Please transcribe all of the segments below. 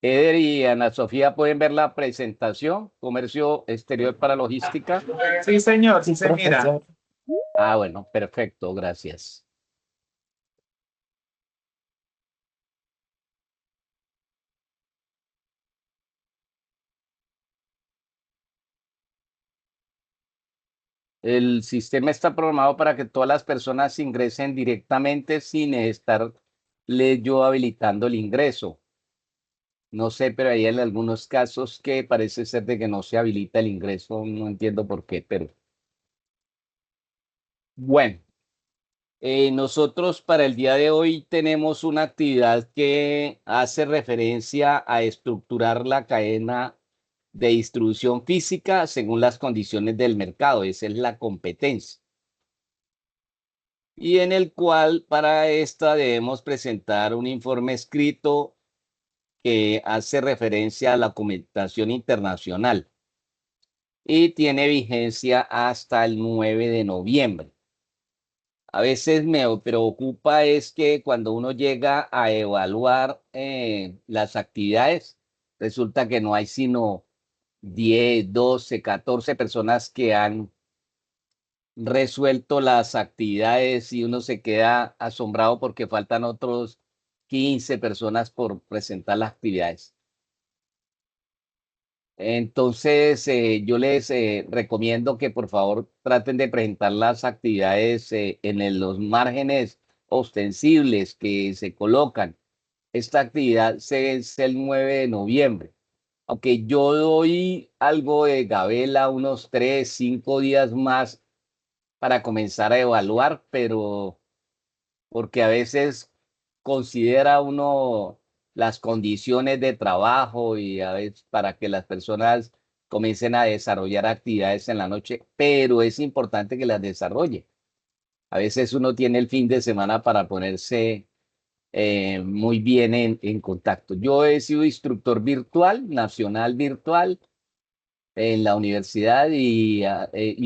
Eder y Ana Sofía pueden ver la presentación, Comercio Exterior para Logística. Sí, señor, sí Sí, se mira. profesor. Ah, bueno, perfecto, gracias. El sistema está programado para que todas las personas ingresen directamente sin estarle yo habilitando el ingreso. No sé, pero hay en algunos casos que parece ser de que no se habilita el ingreso, no entiendo por qué, pero bueno. Nosotros para el día de hoy tenemos una actividad que hace referencia a estructurar la cadena de distribución física según las condiciones del mercado. Esa es la competencia. Y en el cual para esta debemos presentar un informe escrito que hace referencia a la documentación internacional y tiene vigencia hasta el 9 de noviembre. A veces me preocupa es que cuando uno llega a evaluar las actividades, resulta que no hay sino 10, 12, 14 personas que han resuelto las actividades y uno se queda asombrado porque faltan otros 15 personas por presentar las actividades. Entonces, yo les recomiendo que por favor traten de presentar las actividades los márgenes ostensibles que se colocan. Esta actividad es el 9 de noviembre. Aunque yo doy algo de gabela, unos 3, 5 días más para comenzar a evaluar, pero porque a veces considera uno las condiciones de trabajo y a veces para que las personas comiencen a desarrollar actividades en la noche, pero es importante que las desarrolle. A veces uno tiene el fin de semana para ponerse muy bien en contacto. Yo he sido instructor virtual, nacional virtual, en la universidad y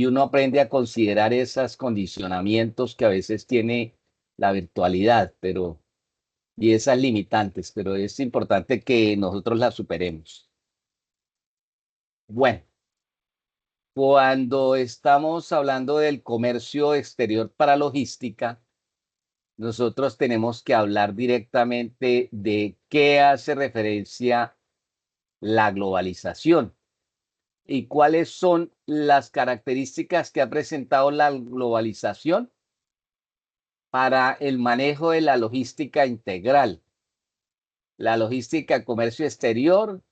uno aprende a considerar esos condicionamientos que a veces tiene la virtualidad, pero y esas limitantes, pero es importante que nosotros las superemos. Bueno, cuando estamos hablando del comercio exterior para logística, nosotros tenemos que hablar directamente de qué hace referencia la globalización y cuáles son las características que ha presentado la globalización para el manejo de la logística integral. La logística comercio exterior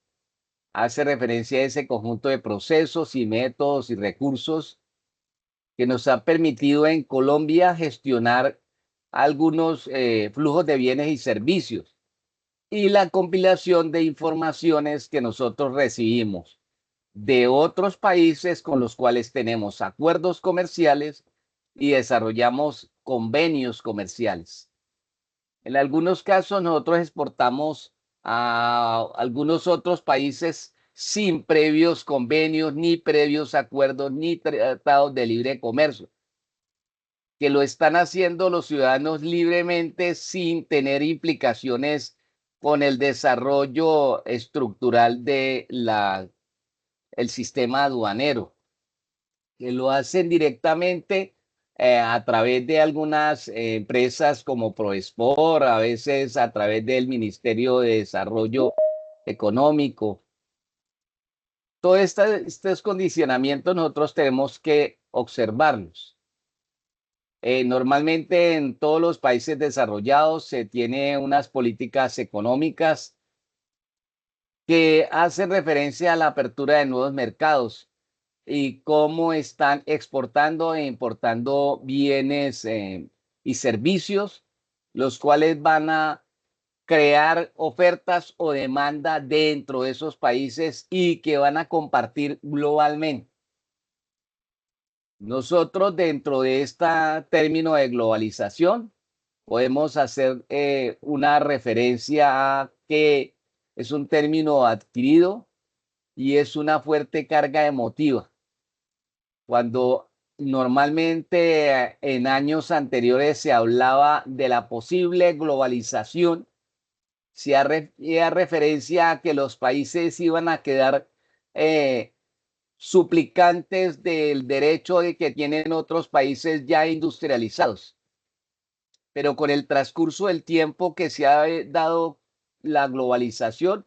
hace referencia a ese conjunto de procesos y métodos y recursos que nos ha permitido en Colombia gestionar algunos flujos de bienes y servicios y la compilación de informaciones que nosotros recibimos de otros países con los cuales tenemos acuerdos comerciales y desarrollamos convenios comerciales. En algunos casos nosotros exportamos a algunos otros países sin previos convenios, ni previos acuerdos, ni tratados de libre comercio, que lo están haciendo los ciudadanos libremente sin tener implicaciones con el desarrollo estructural de el sistema aduanero, que lo hacen directamente a través de algunas empresas como Proespor, a veces a través del Ministerio de Desarrollo Económico. Todos estos condicionamientos nosotros tenemos que observarlos. Normalmente en todos los países desarrollados se tiene unas políticas económicas que hacen referencia a la apertura de nuevos mercados y cómo están exportando e importando bienes y servicios, los cuales van a crear ofertas o demanda dentro de esos países y que van a compartir globalmente. Nosotros dentro de este término de globalización podemos hacer una referencia a que es un término adquirido y es una fuerte carga emotiva. Cuando normalmente en años anteriores se hablaba de la posible globalización, hacía referencia a que los países iban a quedar suplicantes del derecho de que tienen otros países ya industrializados. Pero con el transcurso del tiempo que se ha dado la globalización,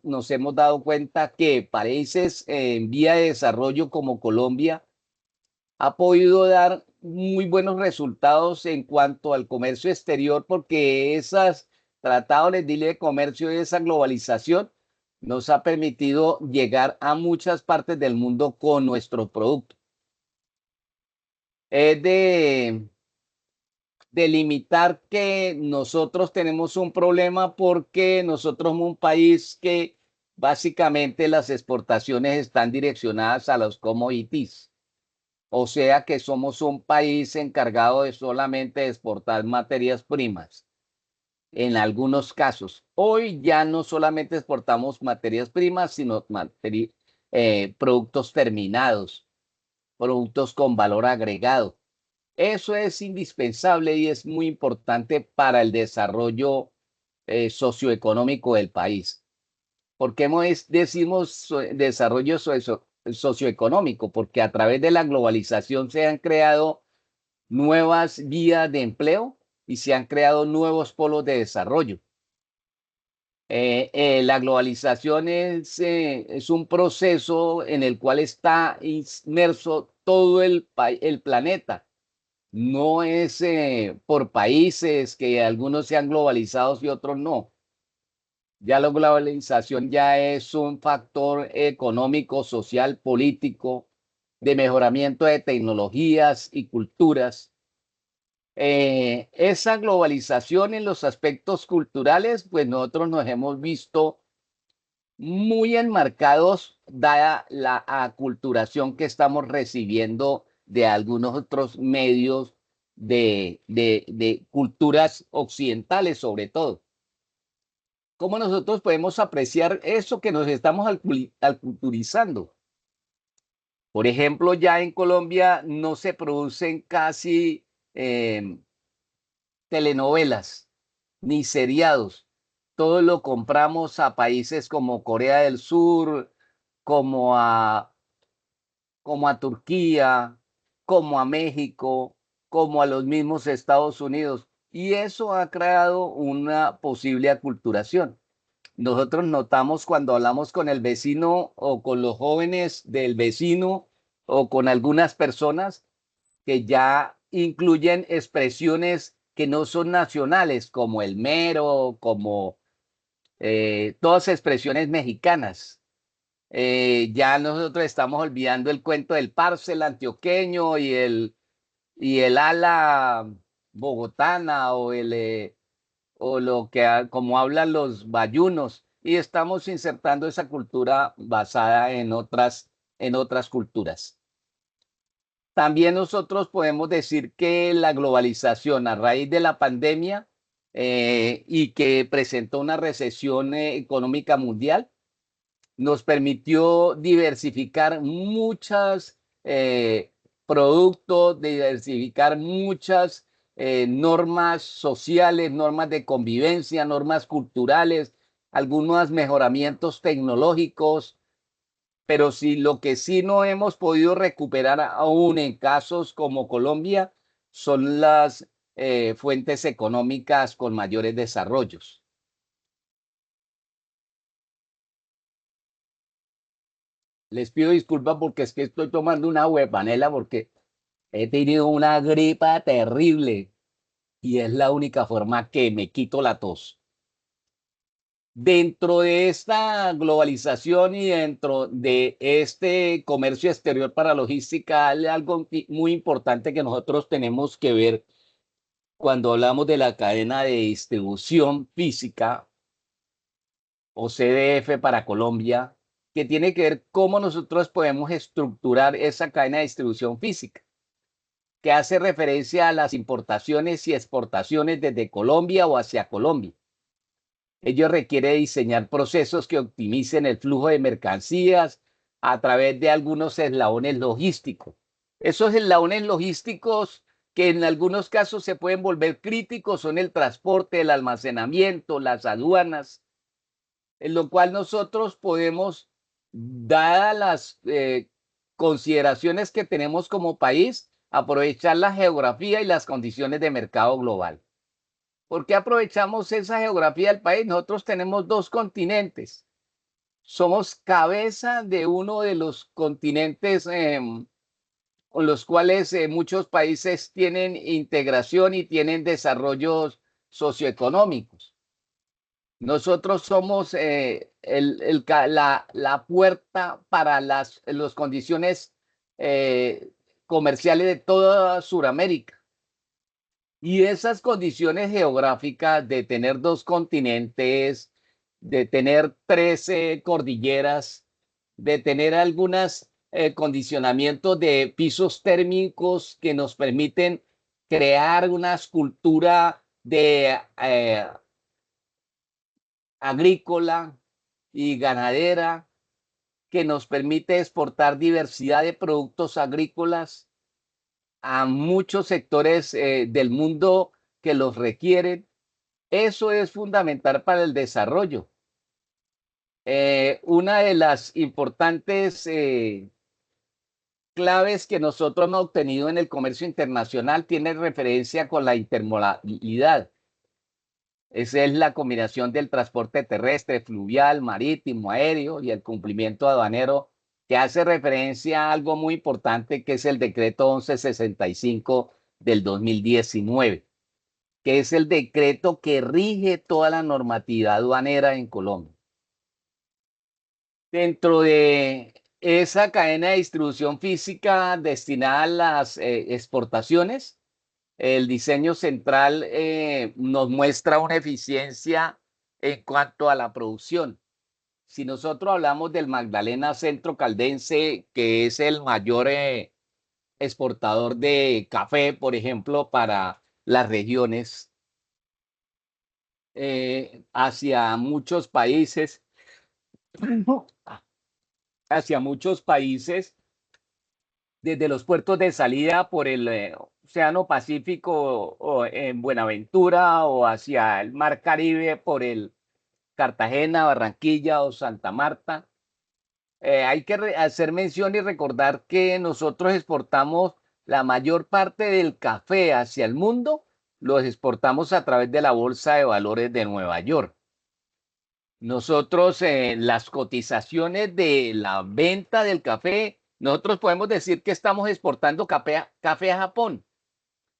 nos hemos dado cuenta que países en vía de desarrollo como Colombia ha podido dar muy buenos resultados en cuanto al comercio exterior, porque esos tratados de libre comercio y esa globalización nos ha permitido llegar a muchas partes del mundo con nuestro producto. Es de delimitar que nosotros tenemos un problema porque nosotros somos un país que básicamente las exportaciones están direccionadas a los commodities. O sea que somos un país encargado de solamente exportar materias primas. En algunos casos, hoy ya no solamente exportamos materias primas, sino productos terminados, productos con valor agregado. Eso es indispensable y es muy importante para el desarrollo socioeconómico del país. ¿Por qué decimos desarrollo socioeconómico? Porque a través de la globalización se han creado nuevas vías de empleo y se han creado nuevos polos de desarrollo. La globalización es un proceso en el cual está inmerso todo el planeta. No es por países que algunos sean globalizados y otros no. Ya la globalización ya es un factor económico, social, político, de mejoramiento de tecnologías y culturas. Esa globalización en los aspectos culturales, pues nosotros nos hemos visto muy enmarcados dada la aculturación que estamos recibiendo de algunos otros medios de culturas occidentales, sobre todo. ¿Cómo nosotros podemos apreciar eso que nos estamos aculturizando? Por ejemplo, ya en Colombia no se producen casi telenovelas ni seriados. Todo lo compramos a países como Corea del Sur, como a, como a Turquía, como a México, como a los mismos Estados Unidos. Y eso ha creado una posible aculturación. Nosotros notamos cuando hablamos con el vecino o con los jóvenes del vecino o con algunas personas que ya incluyen expresiones que no son nacionales, como el mero, como todas expresiones mexicanas. Ya nosotros estamos olvidando el cuento del parce, el antioqueño y el ala bogotana o lo que como hablan los bayunos, y estamos insertando esa cultura basada en otras culturas. También nosotros podemos decir que la globalización a raíz de la pandemia y que presentó una recesión económica mundial, nos permitió diversificar muchos productos, diversificar muchas normas sociales, normas de convivencia, normas culturales, algunos mejoramientos tecnológicos, pero sí, lo que sí no hemos podido recuperar aún en casos como Colombia son las fuentes económicas con mayores desarrollos. Les pido disculpas porque es que estoy tomando una agua de panela porque he tenido una gripa terrible y es la única forma que me quito la tos. Dentro de esta globalización y dentro de este comercio exterior para logística, hay algo muy importante que nosotros tenemos que ver cuando hablamos de la cadena de distribución física o CDF para Colombia, que tiene que ver cómo nosotros podemos estructurar esa cadena de distribución física, que hace referencia a las importaciones y exportaciones desde Colombia o hacia Colombia. Ello requiere diseñar procesos que optimicen el flujo de mercancías a través de algunos eslabones logísticos. Esos eslabones logísticos que en algunos casos se pueden volver críticos son el transporte, el almacenamiento, las aduanas, en lo cual nosotros podemos, dadas las consideraciones que tenemos como país, aprovechar la geografía y las condiciones de mercado global. ¿Por qué aprovechamos esa geografía del país? Nosotros tenemos dos continentes. Somos cabeza de uno de los continentes con los cuales muchos países tienen integración y tienen desarrollos socioeconómicos. Nosotros somos la puerta para las condiciones comerciales de toda Sudamérica. Y esas condiciones geográficas de tener dos continentes, de tener 13 cordilleras, de tener algunos condicionamientos de pisos térmicos que nos permiten crear una escultura de agrícola y ganadera que nos permite exportar diversidad de productos agrícolas a muchos sectores del mundo que los requieren. Eso es fundamental para el desarrollo. Una de las importantes claves que nosotros hemos obtenido en el comercio internacional tiene referencia con la intermodalidad. Esa es la combinación del transporte terrestre, fluvial, marítimo, aéreo y el cumplimiento aduanero, que hace referencia a algo muy importante que es el decreto 1165 del 2019, que es el decreto que rige toda la normatividad aduanera en Colombia. Dentro de esa cadena de distribución física destinada a las exportaciones, el diseño central nos muestra una eficiencia en cuanto a la producción. Si nosotros hablamos del Magdalena Centro Caldense, que es el mayor exportador de café, por ejemplo, para las regiones, hacia muchos países, hacia muchos países, desde los puertos de salida por el Océano Pacífico o en Buenaventura o hacia el Mar Caribe por el Cartagena, Barranquilla o Santa Marta. Hay que hacer mención y recordar que nosotros exportamos la mayor parte del café hacia el mundo, los exportamos a través de la Bolsa de Valores de Nueva York. Nosotros, las cotizaciones de la venta del café, nosotros podemos decir que estamos exportando café a Japón,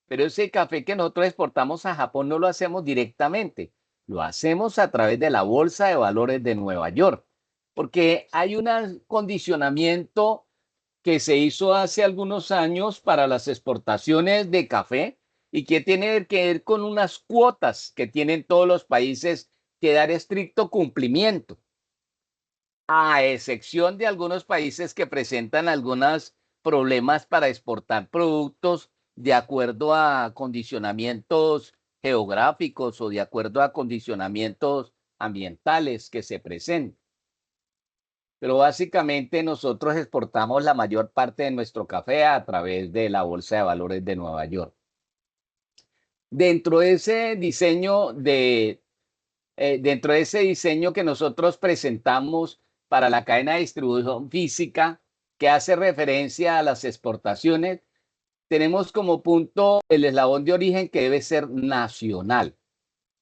pero ese café que nosotros exportamos a Japón no lo hacemos directamente, lo hacemos a través de la Bolsa de Valores de Nueva York, porque hay un condicionamiento que se hizo hace algunos años para las exportaciones de café y que tiene que ver con unas cuotas que tienen todos los países que dar estricto cumplimiento, a excepción de algunos países que presentan algunos problemas para exportar productos de acuerdo a condicionamientos geográficos o de acuerdo a condicionamientos ambientales que se presenten. Pero básicamente nosotros exportamos la mayor parte de nuestro café a través de la Bolsa de Valores de Nueva York. Dentro de ese diseño que nosotros presentamos para la cadena de distribución física, que hace referencia a las exportaciones, tenemos como punto el eslabón de origen que debe ser nacional.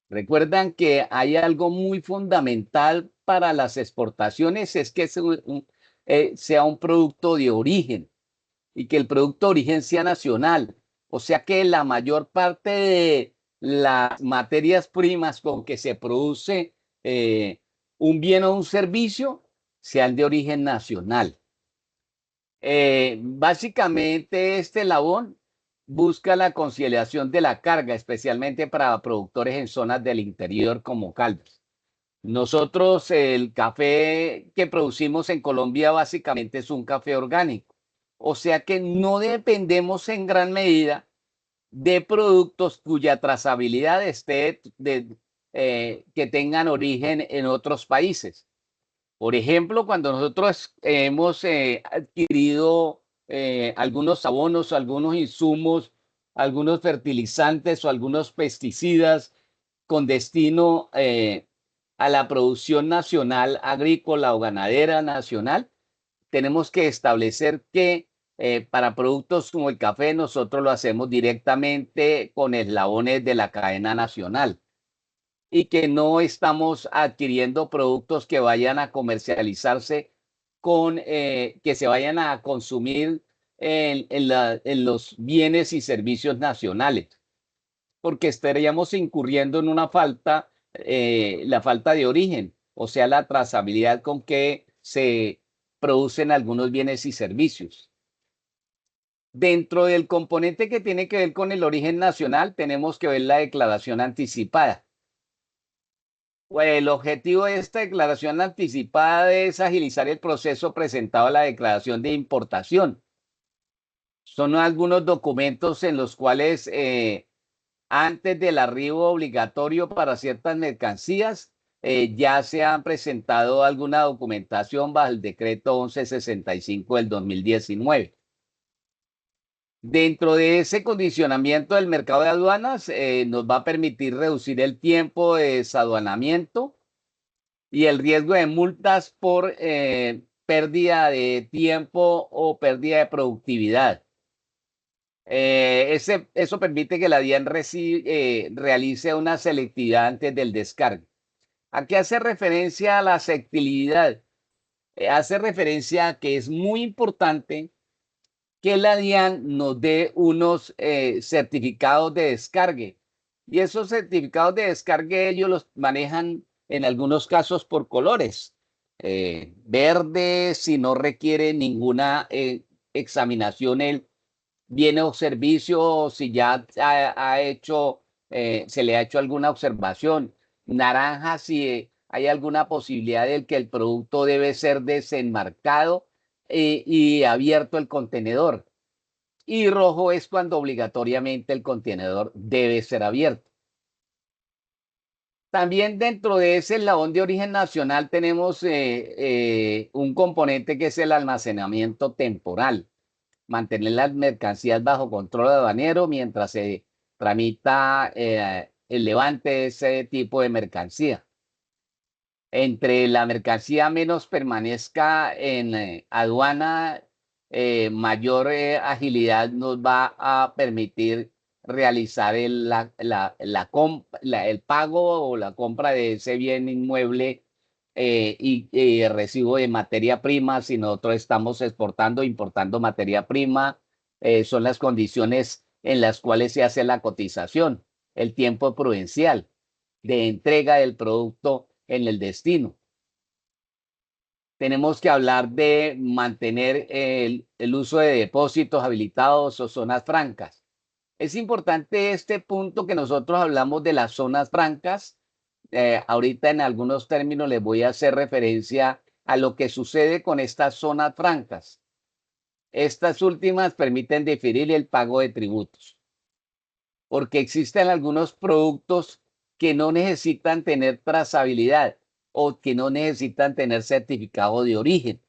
Recuerdan que hay algo muy fundamental para las exportaciones, es que sea un producto de origen y que el producto de origen sea nacional. O sea que la mayor parte de las materias primas con que se produce un bien o un servicio sean de origen nacional. Básicamente este eslabón busca la conciliación de la carga, especialmente para productores en zonas del interior como Caldas. Nosotros el café que producimos en Colombia básicamente es un café orgánico, o sea que no dependemos en gran medida de productos cuya trazabilidad esté que tengan origen en otros países. Por ejemplo, cuando nosotros hemos adquirido algunos abonos, algunos insumos algunos fertilizantes o algunos pesticidas con destino a la producción nacional agrícola o ganadera nacional, tenemos que establecer que para productos como el café nosotros lo hacemos directamente con eslabones de la cadena nacional y que no estamos adquiriendo productos que vayan a comercializarse que se vayan a consumir en los bienes y servicios nacionales, porque estaríamos incurriendo en una falta, la falta de origen, o sea, la trazabilidad con que se producen algunos bienes y servicios. Dentro del componente que tiene que ver con el origen nacional, tenemos que ver la declaración anticipada. El objetivo de esta declaración anticipada es agilizar el proceso presentado a la declaración de importación. Son algunos documentos en los cuales antes del arribo obligatorio para ciertas mercancías ya se han presentado alguna documentación bajo el decreto 1165 del 2019. Dentro de ese condicionamiento del mercado de aduanas, nos va a permitir reducir el tiempo de desaduanamiento y el riesgo de multas por pérdida de tiempo o pérdida de productividad. Eso permite que la DIAN realice una selectividad antes del descargue. ¿A qué hace referencia a la selectividad? Hace referencia a que es muy importante que la DIAN nos dé unos certificados de descargue. Y esos certificados de descargue ellos los manejan en algunos casos por colores. Verde, si no requiere ninguna examinación el viene o servicio, si ya se le ha hecho alguna observación. Naranja, si hay alguna posibilidad de que el producto debe ser desenmarcado y abierto el contenedor. Y rojo es cuando obligatoriamente el contenedor debe ser abierto. También dentro de ese eslabón de origen nacional tenemos un componente que es el almacenamiento temporal. Mantener las mercancías bajo control aduanero mientras se tramita el levante de ese tipo de mercancía. Entre la mercancía menos permanezca en aduana, mayor agilidad nos va a permitir realizar el pago o la compra de ese bien inmueble y recibo de materia prima. Si nosotros estamos exportando, importando materia prima, son las condiciones en las cuales se hace la cotización, el tiempo prudencial de entrega del producto en el destino. Tenemos que hablar de mantener el uso de depósitos habilitados o zonas francas. Es importante este punto que nosotros hablamos de las zonas francas. Ahorita en algunos términos les voy a hacer referencia a lo que sucede con estas zonas francas. Estas últimas permiten diferir el pago de tributos, porque existen algunos productos que no necesitan tener trazabilidad o que no necesitan tener certificado de origen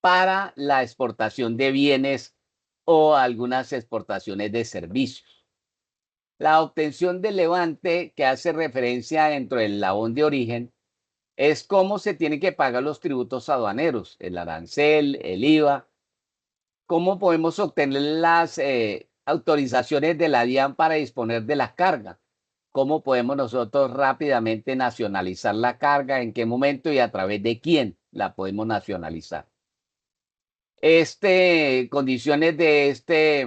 para la exportación de bienes o algunas exportaciones de servicios. La obtención del levante que hace referencia dentro del eslabón de origen es cómo se tienen que pagar los tributos aduaneros, el arancel, el IVA, cómo podemos obtener las autorizaciones de la DIAN para disponer de la carga, cómo podemos nosotros rápidamente nacionalizar la carga, en qué momento y a través de quién la podemos nacionalizar. Condiciones de este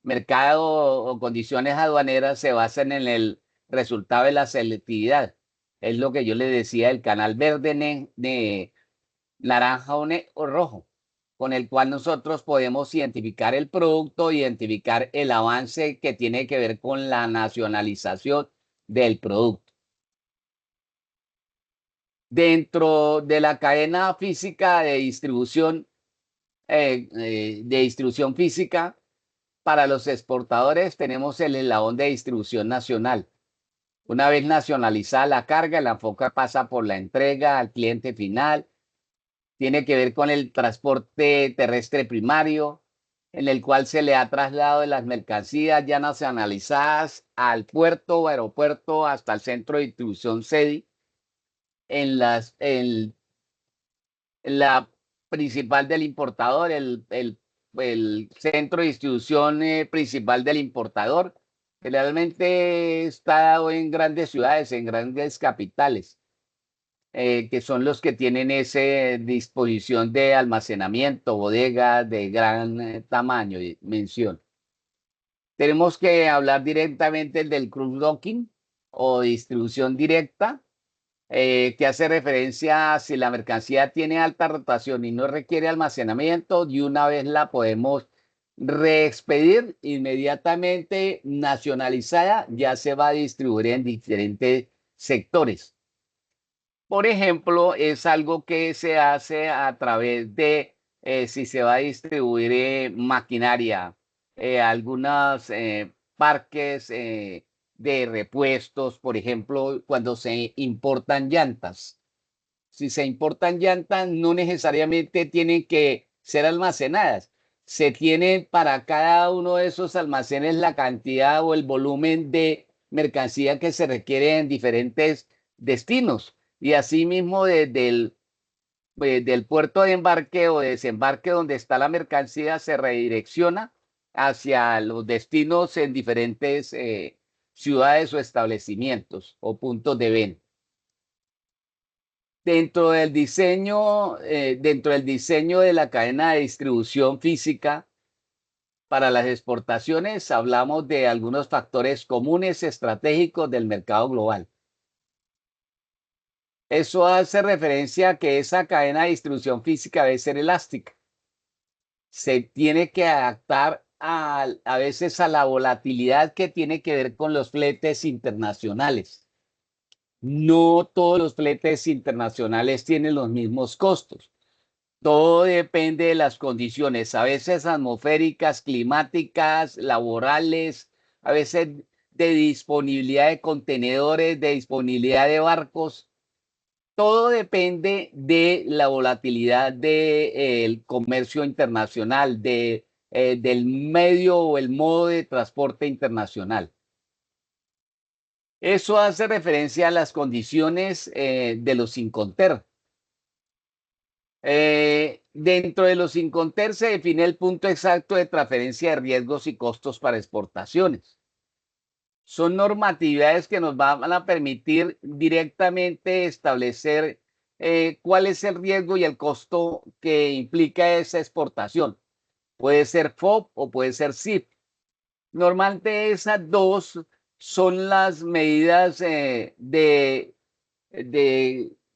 mercado o condiciones aduaneras se basan en el resultado de la selectividad. Es lo que yo le decía, el canal verde, de naranja o rojo, con el cual nosotros podemos identificar el producto, identificar el avance que tiene que ver con la nacionalización del producto. Dentro de la cadena física de distribución física, para los exportadores tenemos el eslabón de distribución nacional. Una vez nacionalizada la carga, la enfoca pasa por la entrega al cliente final. Tiene que ver con el transporte terrestre primario, en el cual se le ha trasladado de las mercancías ya nacionalizadas al puerto o aeropuerto hasta el centro de distribución SEDI en la principal del importador, el centro de distribución principal del importador. Generalmente está dado en grandes ciudades, en grandes capitales, que son los que tienen esa disposición de almacenamiento, bodegas de gran tamaño y dimensión. Tenemos que hablar directamente del cross-docking o distribución directa, que hace referencia a si la mercancía tiene alta rotación y no requiere almacenamiento, de una vez la podemos reexpedir inmediatamente nacionalizada, ya se va a distribuir en diferentes sectores. Por ejemplo, es algo que se hace a través de si se va a distribuir maquinaria, algunos parques de repuestos, por ejemplo, cuando se importan llantas. Si se importan llantas, no necesariamente tienen que ser almacenadas. Se tiene para cada uno de esos almacenes la cantidad o el volumen de mercancía que se requiere en diferentes destinos. Y asimismo, desde del puerto de embarque o desembarque donde está la mercancía, se redirecciona hacia los destinos en diferentes ciudades o establecimientos o puntos de venta. Dentro del diseño de la cadena de distribución física para las exportaciones, hablamos de algunos factores comunes estratégicos del mercado global. Eso hace referencia a que esa cadena de distribución física debe ser elástica. Se tiene que adaptar a veces a la volatilidad que tiene que ver con los fletes internacionales. No todos los fletes internacionales tienen los mismos costos. Todo depende de las condiciones, a veces atmosféricas, climáticas, laborales, a veces de disponibilidad de contenedores, de disponibilidad de barcos. Todo depende de la volatilidad del comercio internacional, del medio o el modo de transporte internacional. Eso hace referencia a las condiciones de los Incoterm. Dentro de los Incoterm se define el punto exacto de transferencia de riesgos y costos para exportaciones. Son normatividades que nos van a permitir directamente establecer cuál es el riesgo y el costo que implica esa exportación. Puede ser FOB o puede ser SIF. Normalmente esas dos son las medidas de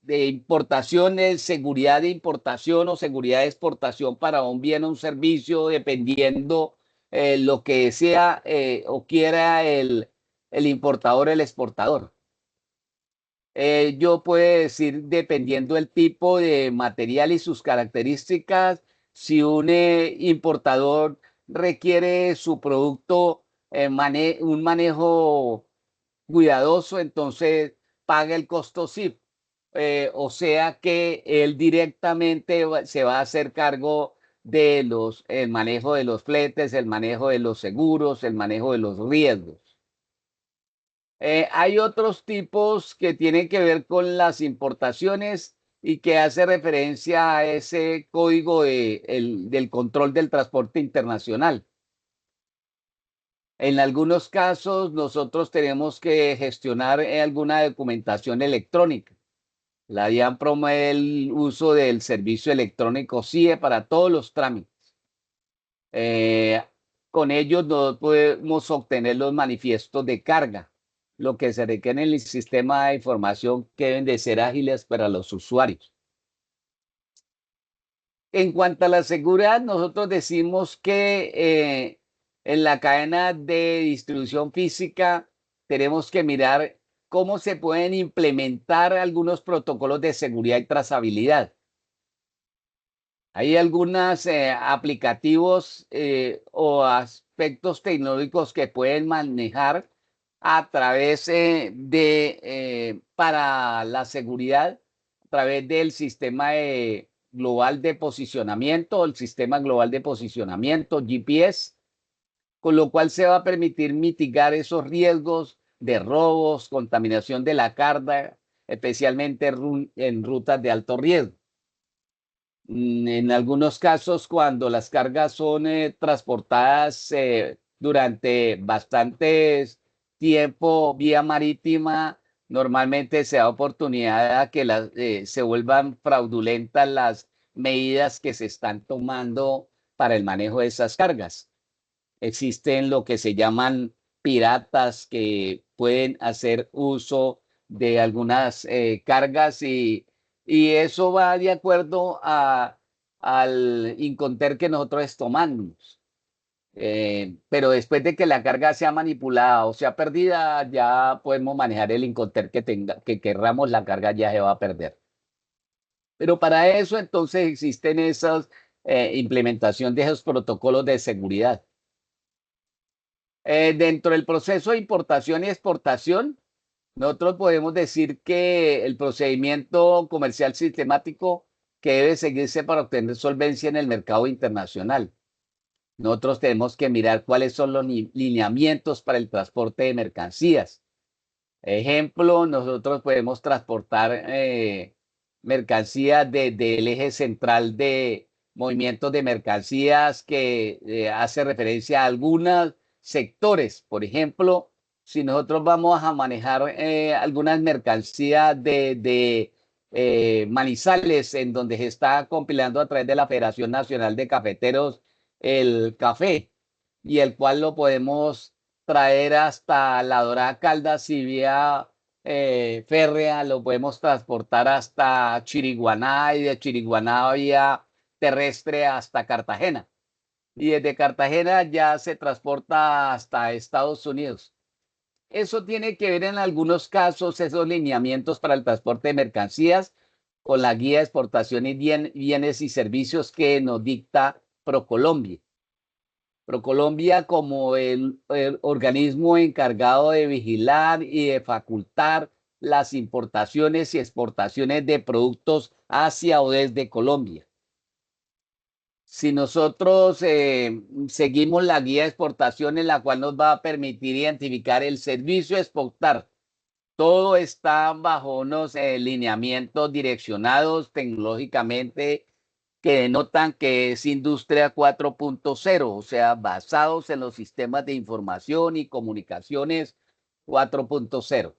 importaciones, seguridad de importación o seguridad de exportación para un bien o un servicio, dependiendo lo que sea o quiera el importador o el exportador. Yo puedo decir, dependiendo del tipo de material y sus características, si un importador requiere su producto un manejo cuidadoso, entonces paga el costo SIF. O sea que él directamente se va a hacer cargo de el manejo de los fletes, el manejo de los seguros, el manejo de los riesgos. Hay otros tipos que tienen que ver con las importaciones y que hace referencia a ese código del control del transporte internacional. En algunos casos, nosotros tenemos que gestionar alguna documentación electrónica. La DIAN promueve el uso del servicio electrónico CIE para todos los trámites. Con ellos no podemos obtener los manifiestos de carga, lo que se requiere en el sistema de información que deben de ser ágiles para los usuarios. En cuanto a la seguridad, nosotros decimos que en la cadena de distribución física tenemos que mirar cómo se pueden implementar algunos protocolos de seguridad y trazabilidad. Hay algunos aplicativos o aspectos tecnológicos que pueden manejar a través para la seguridad, a través del sistema de global de posicionamiento, el sistema global de posicionamiento, GPS, con lo cual se va a permitir mitigar esos riesgos de robos, contaminación de la carga, especialmente en rutas de alto riesgo. En algunos casos, cuando las cargas son transportadas durante bastantes tiempo vía marítima, normalmente se da oportunidad a que se vuelvan fraudulentas las medidas que se están tomando para el manejo de esas cargas. Existen lo que se llaman piratas que pueden hacer uso de algunas cargas y eso va de acuerdo al Incoterm que nosotros tomamos. Pero después de que la carga sea manipulada o sea perdida, ya podemos manejar el Incoterm que querramos, la carga ya se va a perder. Pero para eso entonces existen esas implementación de esos protocolos de seguridad. Dentro del proceso de importación y exportación, nosotros podemos decir que el procedimiento comercial sistemático que debe seguirse para obtener solvencia en el mercado internacional. Nosotros tenemos que mirar cuáles son los lineamientos para el transporte de mercancías. Ejemplo, nosotros podemos transportar mercancías del eje central de movimientos de mercancías que hace referencia a algunos sectores. Por ejemplo, si nosotros vamos a manejar algunas mercancías de Manizales, en donde se está compilando a través de la Federación Nacional de Cafeteros el café, y el cual lo podemos traer hasta La Dorada Caldas y vía férrea lo podemos transportar hasta Chiriguaná y de Chiriguaná vía terrestre hasta Cartagena. Y desde Cartagena ya se transporta hasta Estados Unidos. Eso tiene que ver en algunos casos, esos lineamientos para el transporte de mercancías, con la guía de exportación y bienes y servicios que nos dicta ProColombia. ProColombia como el organismo encargado de vigilar y de facultar las importaciones y exportaciones de productos hacia o desde Colombia. Si nosotros seguimos la guía de exportación, en la cual nos va a permitir identificar el servicio a exportar, todo está bajo unos lineamientos direccionados tecnológicamente que denotan que es industria 4.0, o sea, basados en los sistemas de información y comunicaciones 4.0.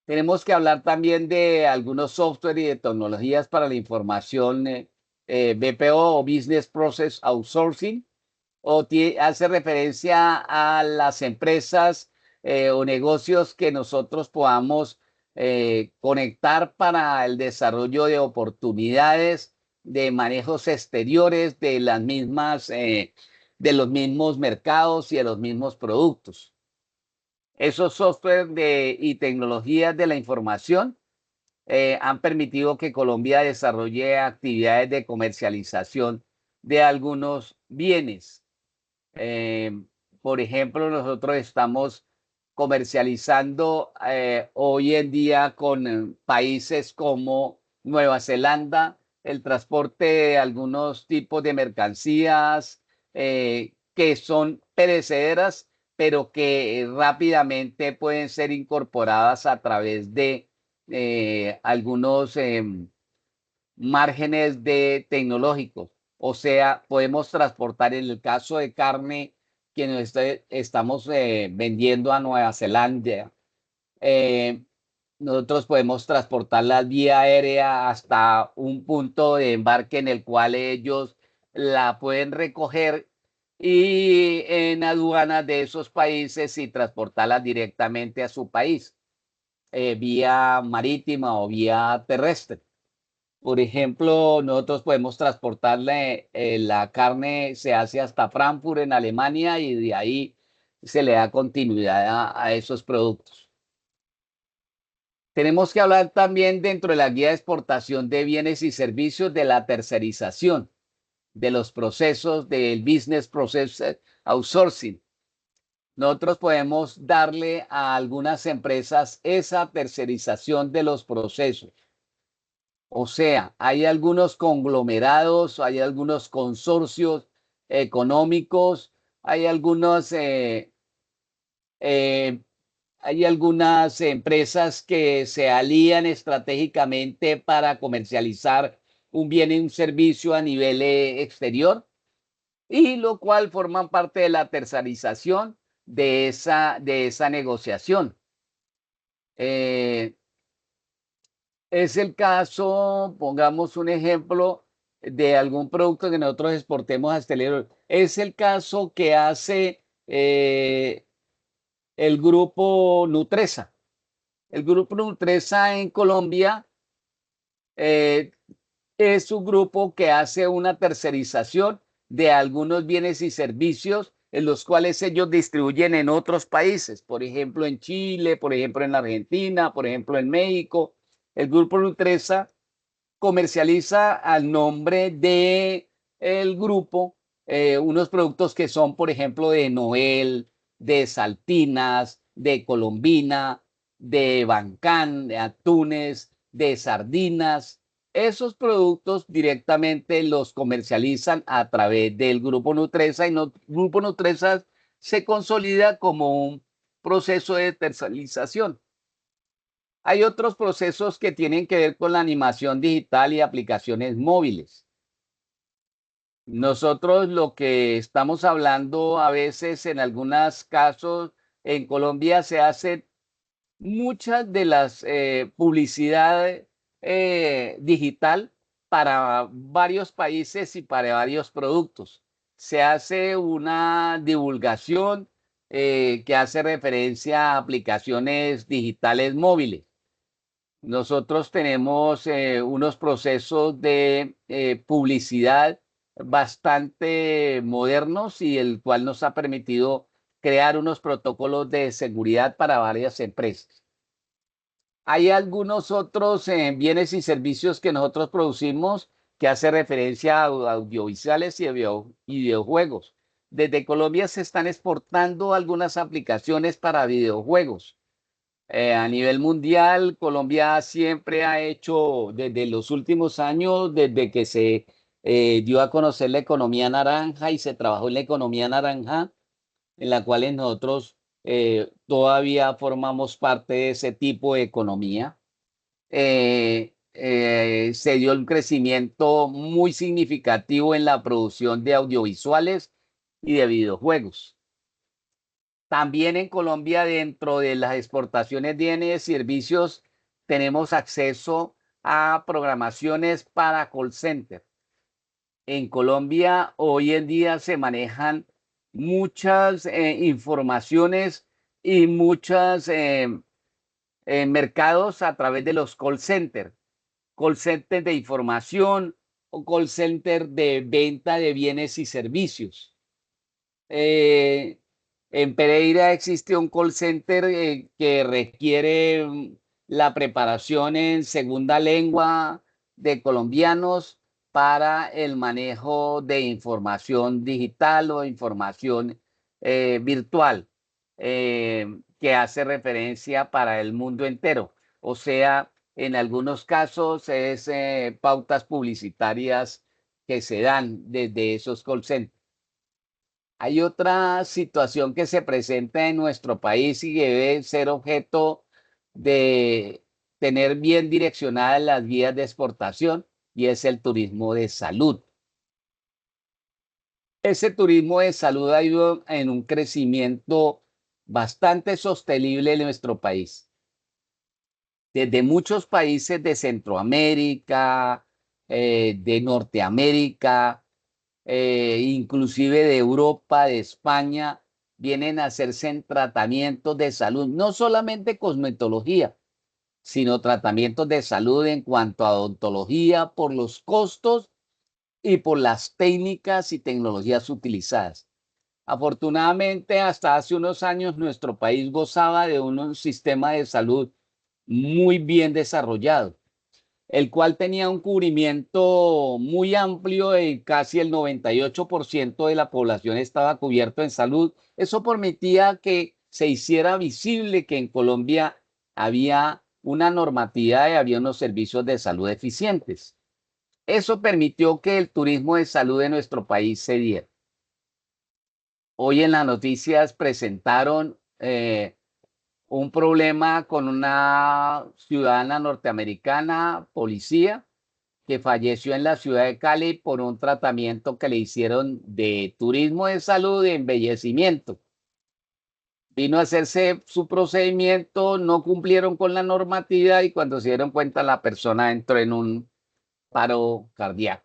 Tenemos que hablar también de algunos software y de tecnologías para la información BPO o Business Process Outsourcing, o hace referencia a las empresas o negocios que nosotros podamos conectar para el desarrollo de oportunidades de manejos exteriores de las mismas, de los mismos mercados y de los mismos productos. Esos software y tecnologías de la información han permitido que Colombia desarrolle actividades de comercialización de algunos bienes. Eh, por ejemplo, nosotros estamos comercializando hoy en día con países como Nueva Zelanda el transporte de algunos tipos de mercancías que son perecederas, pero que rápidamente pueden ser incorporadas a través de algunos márgenes tecnológicos. O sea, podemos transportar en el caso de carne que nos estamos vendiendo a Nueva Zelanda. Eh, nosotros podemos transportarla vía aérea hasta un punto de embarque en el cual ellos la pueden recoger y en aduanas de esos países y transportarla directamente a su país, vía marítima o vía terrestre. Por ejemplo, nosotros podemos transportarle la carne, se hace hasta Frankfurt en Alemania y de ahí se le da continuidad a esos productos. Tenemos que hablar también dentro de la guía de exportación de bienes y servicios de la tercerización, de los procesos del Business Process Outsourcing. Nosotros podemos darle a algunas empresas esa tercerización de los procesos. O sea, hay algunos conglomerados, hay algunos consorcios económicos, hay algunos eh, hay algunas empresas que se alían estratégicamente para comercializar un bien y un servicio a nivel exterior, y lo cual forman parte de la tercerización de esa negociación. Eh, es el caso, pongamos un ejemplo de algún producto que nosotros exportemos a exterior. Es el caso que hace el grupo Nutresa. El grupo Nutresa en Colombia eh, es un grupo que hace una tercerización de algunos bienes y servicios en los cuales ellos distribuyen en otros países, por ejemplo en Chile, por ejemplo en Argentina, por ejemplo en México. El grupo Nutresa comercializa al nombre de el grupo unos productos que son, por ejemplo, de Noel, de Saltinas, de Colombina, de Bancán, de atunes, de sardinas. Esos productos directamente los comercializan a través del Grupo Nutresa, y el Grupo Nutresa se consolida como un proceso de tercerización. Hay otros procesos que tienen que ver con la animación digital y aplicaciones móviles. Nosotros lo que estamos hablando a veces, en algunos casos, en Colombia se hacen muchas de las publicidad digital para varios países y para varios productos. Se hace una divulgación que hace referencia a aplicaciones digitales móviles. Nosotros tenemos unos procesos de publicidad bastante modernos, y el cual nos ha permitido crear unos protocolos de seguridad para varias empresas. Hay algunos otros bienes y servicios que nosotros producimos que hace referencia a audiovisuales y videojuegos. Desde Colombia se están exportando algunas aplicaciones para videojuegos. A nivel mundial, Colombia siempre ha hecho, desde los últimos años, desde que se dio a conocer la economía naranja y se trabajó en la economía naranja, en la cual nosotros todavía formamos parte de ese tipo de economía. Se dio un crecimiento muy significativo en la producción de audiovisuales y de videojuegos. También en Colombia, dentro de las exportaciones de servicios, tenemos acceso a programaciones para call center. En Colombia hoy en día se manejan muchas informaciones y muchos mercados a través de los call center de información o call center de venta de bienes y servicios. Eh, en Pereira existe un call center que requiere la preparación en segunda lengua de colombianos para el manejo de información digital o información virtual, que hace referencia para el mundo entero. O sea, en algunos casos es pautas publicitarias que se dan desde esos call centers. Hay otra situación que se presenta en nuestro país y que debe ser objeto de tener bien direccionadas las vías de exportación, y es el turismo de salud. Ese turismo de salud ha ido en un crecimiento bastante sostenible en nuestro país. Desde muchos países de Centroamérica, de Norteamérica, inclusive de Europa, de España, vienen a hacerse en tratamientos de salud, no solamente cosmetología, sino tratamientos de salud en cuanto a odontología, por los costos y por las técnicas y tecnologías utilizadas. Afortunadamente, hasta hace unos años nuestro país gozaba de un sistema de salud muy bien desarrollado, el cual tenía un cubrimiento muy amplio, y casi el 98% de la población estaba cubierto en salud. Eso permitía que se hiciera visible que en Colombia había una normatividad y había unos servicios de salud eficientes. Eso permitió que el turismo de salud de nuestro país se diera. Hoy en las noticias presentaron un problema con una ciudadana norteamericana, policía, que falleció en la ciudad de Cali por un tratamiento que le hicieron de turismo de salud y embellecimiento. Vino a hacerse su procedimiento, no cumplieron con la normatividad y cuando se dieron cuenta la persona entró en un paro cardíaco.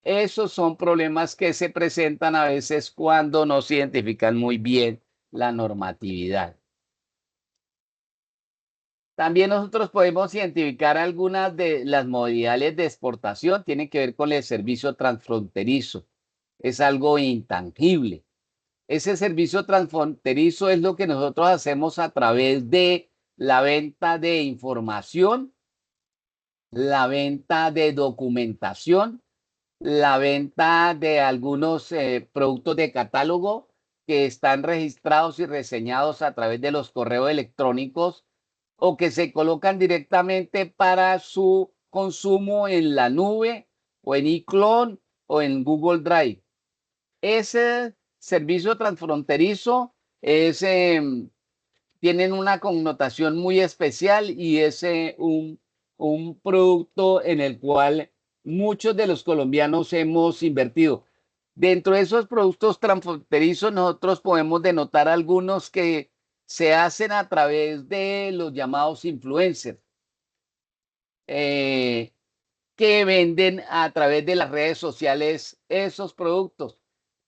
Esos son problemas que se presentan a veces cuando no se identifican muy bien la normatividad. También nosotros podemos identificar algunas de las modalidades de exportación, tienen que ver con el servicio transfronterizo. Es algo intangible. Ese servicio transfronterizo es lo que nosotros hacemos a través de la venta de información, la venta de documentación, la venta de algunos productos de catálogo que están registrados y reseñados a través de los correos electrónicos o que se colocan directamente para su consumo en la nube o en iCloud o en Google Drive. Ese servicio transfronterizo es, tienen una connotación muy especial y es un producto en el cual muchos de los colombianos hemos invertido. Dentro de esos productos transfronterizos nosotros podemos denotar algunos que se hacen a través de los llamados influencers, eh, que venden a través de las redes sociales esos productos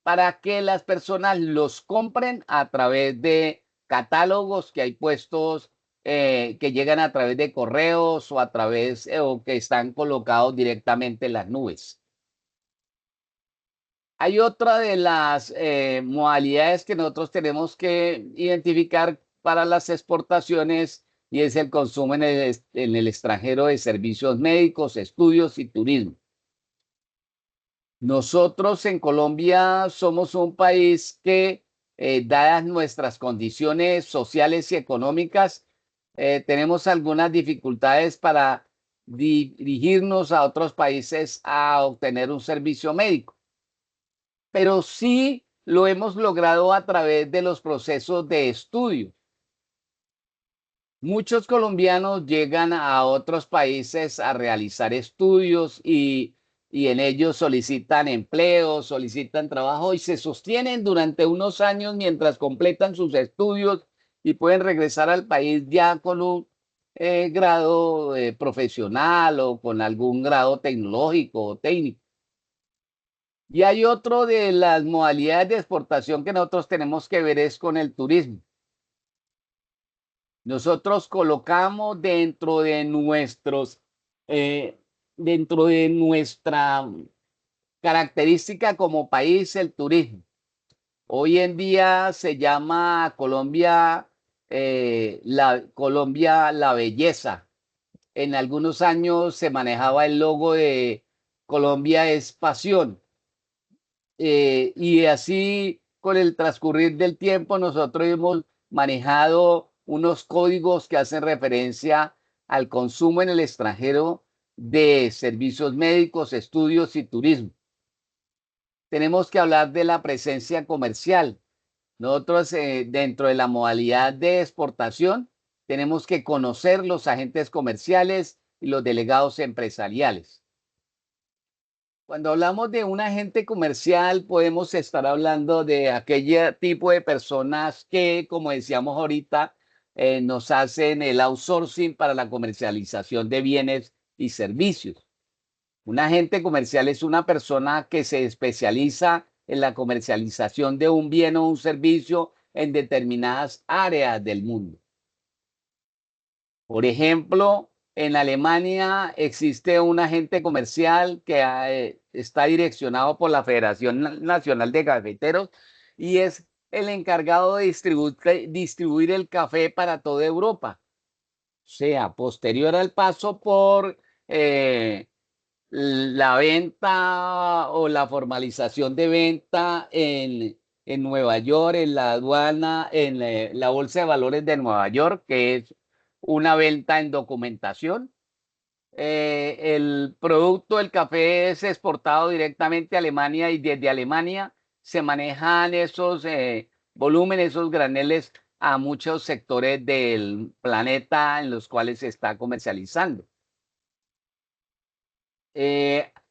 para que las personas los compren a través de catálogos que hay puestos, que llegan a través de correos o a través o que están colocados directamente en las nubes. Hay otra de las modalidades que nosotros tenemos que identificar para las exportaciones y es el consumo en el extranjero de servicios médicos, estudios y turismo. Nosotros en Colombia somos un país que, dadas nuestras condiciones sociales y económicas, tenemos algunas dificultades para dirigirnos a otros países a obtener un servicio médico, pero sí lo hemos logrado a través de los procesos de estudio. Muchos colombianos llegan a otros países a realizar estudios y en ellos solicitan empleo, solicitan trabajo y se sostienen durante unos años mientras completan sus estudios y pueden regresar al país ya con un grado profesional o con algún grado tecnológico o técnico. Y hay otro de las modalidades de exportación que nosotros tenemos que ver es con el turismo. Nosotros colocamos dentro de nuestra característica como país el turismo. Hoy en día se llama Colombia, Colombia la belleza. En algunos años se manejaba el logo de Colombia es pasión. Y así con el transcurrir del tiempo nosotros hemos manejado unos códigos que hacen referencia al consumo en el extranjero de servicios médicos, estudios y turismo. Tenemos que hablar de la presencia comercial. Nosotros dentro de la modalidad de exportación tenemos que conocer los agentes comerciales y los delegados empresariales. Cuando hablamos de un agente comercial, podemos estar hablando de aquel tipo de personas que, como decíamos ahorita, nos hacen el outsourcing para la comercialización de bienes y servicios. Un agente comercial es una persona que se especializa en la comercialización de un bien o un servicio en determinadas áreas del mundo. Por ejemplo, en Alemania existe un agente comercial que está direccionado por la Federación Nacional de Cafeteros y es el encargado de distribuir el café para toda Europa. O sea, posterior al paso por la venta o la formalización de venta en Nueva York, en la aduana, en la Bolsa de Valores de Nueva York, que es una venta en documentación. El producto del café es exportado directamente a Alemania y desde Alemania se manejan esos volúmenes, esos graneles a muchos sectores del planeta en los cuales se está comercializando.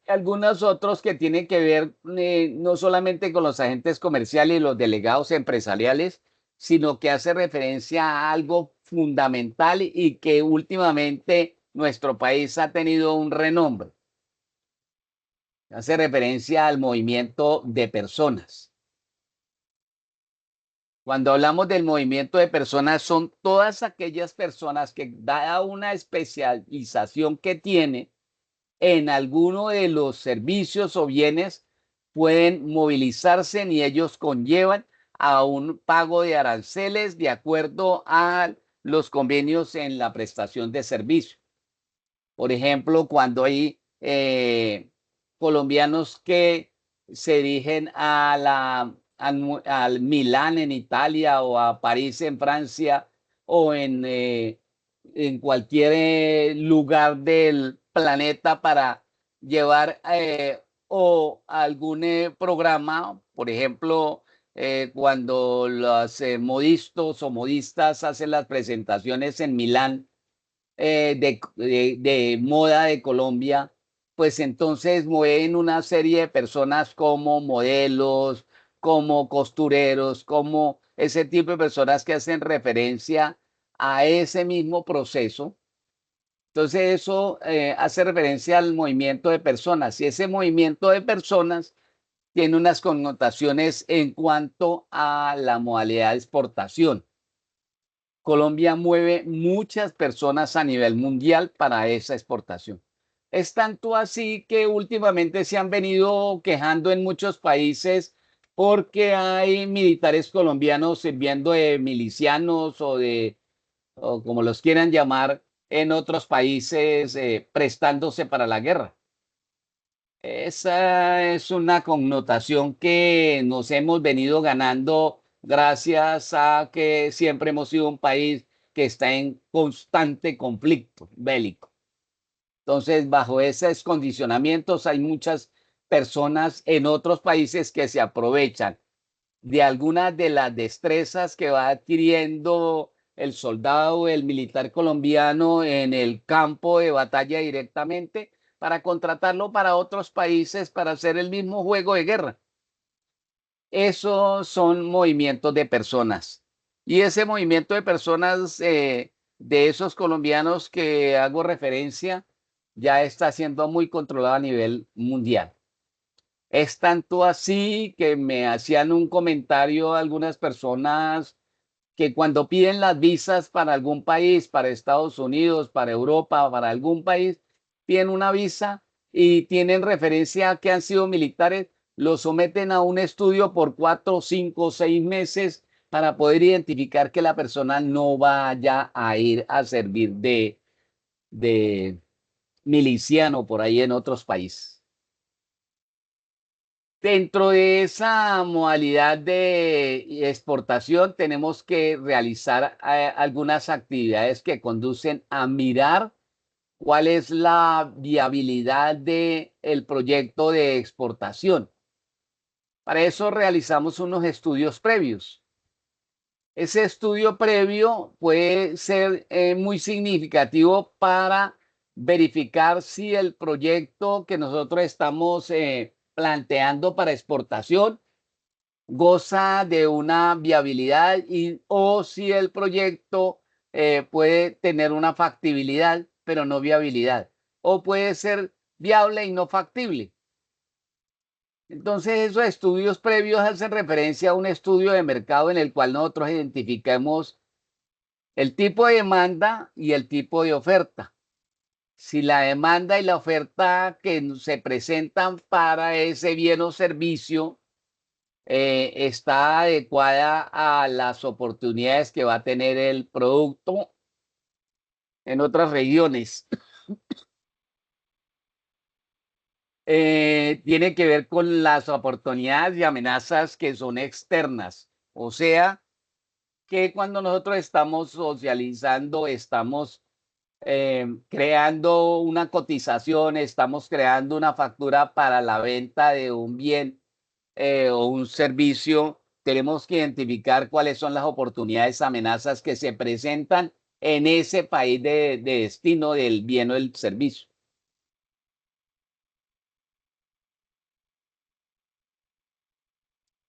Algunos otros que tienen que ver no solamente con los agentes comerciales y los delegados empresariales, sino que hace referencia a algo fundamental y que últimamente nuestro país ha tenido un renombre. Hace referencia al movimiento de personas. Cuando hablamos del movimiento de personas, son todas aquellas personas que, dada una especialización que tiene en alguno de los servicios o bienes, pueden movilizarse y ellos conllevan a un pago de aranceles de acuerdo a los convenios en la prestación de servicio. Por ejemplo, cuando hay colombianos que se dirigen al Milán en Italia o a París en Francia o en cualquier lugar del planeta para llevar o algún programa, por ejemplo, cuando los modistas o modistas hacen las presentaciones en Milán de moda de Colombia, pues entonces mueven una serie de personas como modelos, como costureros, como ese tipo de personas que hacen referencia a ese mismo proceso. Entonces eso hace referencia al movimiento de personas y ese movimiento de personas tiene unas connotaciones en cuanto a la modalidad de exportación. Colombia mueve muchas personas a nivel mundial para esa exportación. Es tanto así que últimamente se han venido quejando en muchos países porque hay militares colombianos sirviendo de milicianos o como los quieran llamar, en otros países prestándose para la guerra. Esa es una connotación que nos hemos venido ganando gracias a que siempre hemos sido un país que está en constante conflicto bélico. Entonces, bajo esos condicionamientos, hay muchas personas en otros países que se aprovechan de algunas de las destrezas que va adquiriendo el soldado o el militar colombiano en el campo de batalla directamente para contratarlo para otros países para hacer el mismo juego de guerra. Esos son movimientos de personas. Y ese movimiento de personas de esos colombianos que hago referencia ya está siendo muy controlado a nivel mundial. Es tanto así que me hacían un comentario algunas personas que cuando piden las visas para algún país, para Estados Unidos, para Europa, para algún país, piden una visa y tienen referencia a que han sido militares, lo someten a un estudio por 4, 5, 6 meses para poder identificar que la persona no vaya a ir a servir de miliciano por ahí en otros países. Dentro de esa modalidad de exportación tenemos que realizar algunas actividades que conducen a mirar cuál es la viabilidad del proyecto de exportación. Para eso realizamos unos estudios previos. Ese estudio previo puede ser muy significativo para verificar si el proyecto que nosotros estamos planteando para exportación goza de una viabilidad o si el proyecto puede tener una factibilidad, pero no viabilidad, o puede ser viable y no factible. Entonces, esos estudios previos hacen referencia a un estudio de mercado en el cual nosotros identificamos el tipo de demanda y el tipo de oferta. Si la demanda y la oferta que se presentan para ese bien o servicio está adecuada a las oportunidades que va a tener el producto en otras regiones. Tiene que ver con las oportunidades y amenazas que son externas, o sea, que cuando nosotros estamos socializando, estamos creando una cotización, estamos creando una factura para la venta de un bien o un servicio, tenemos que identificar cuáles son las oportunidades, amenazas que se presentan en ese país de destino del bien o el servicio.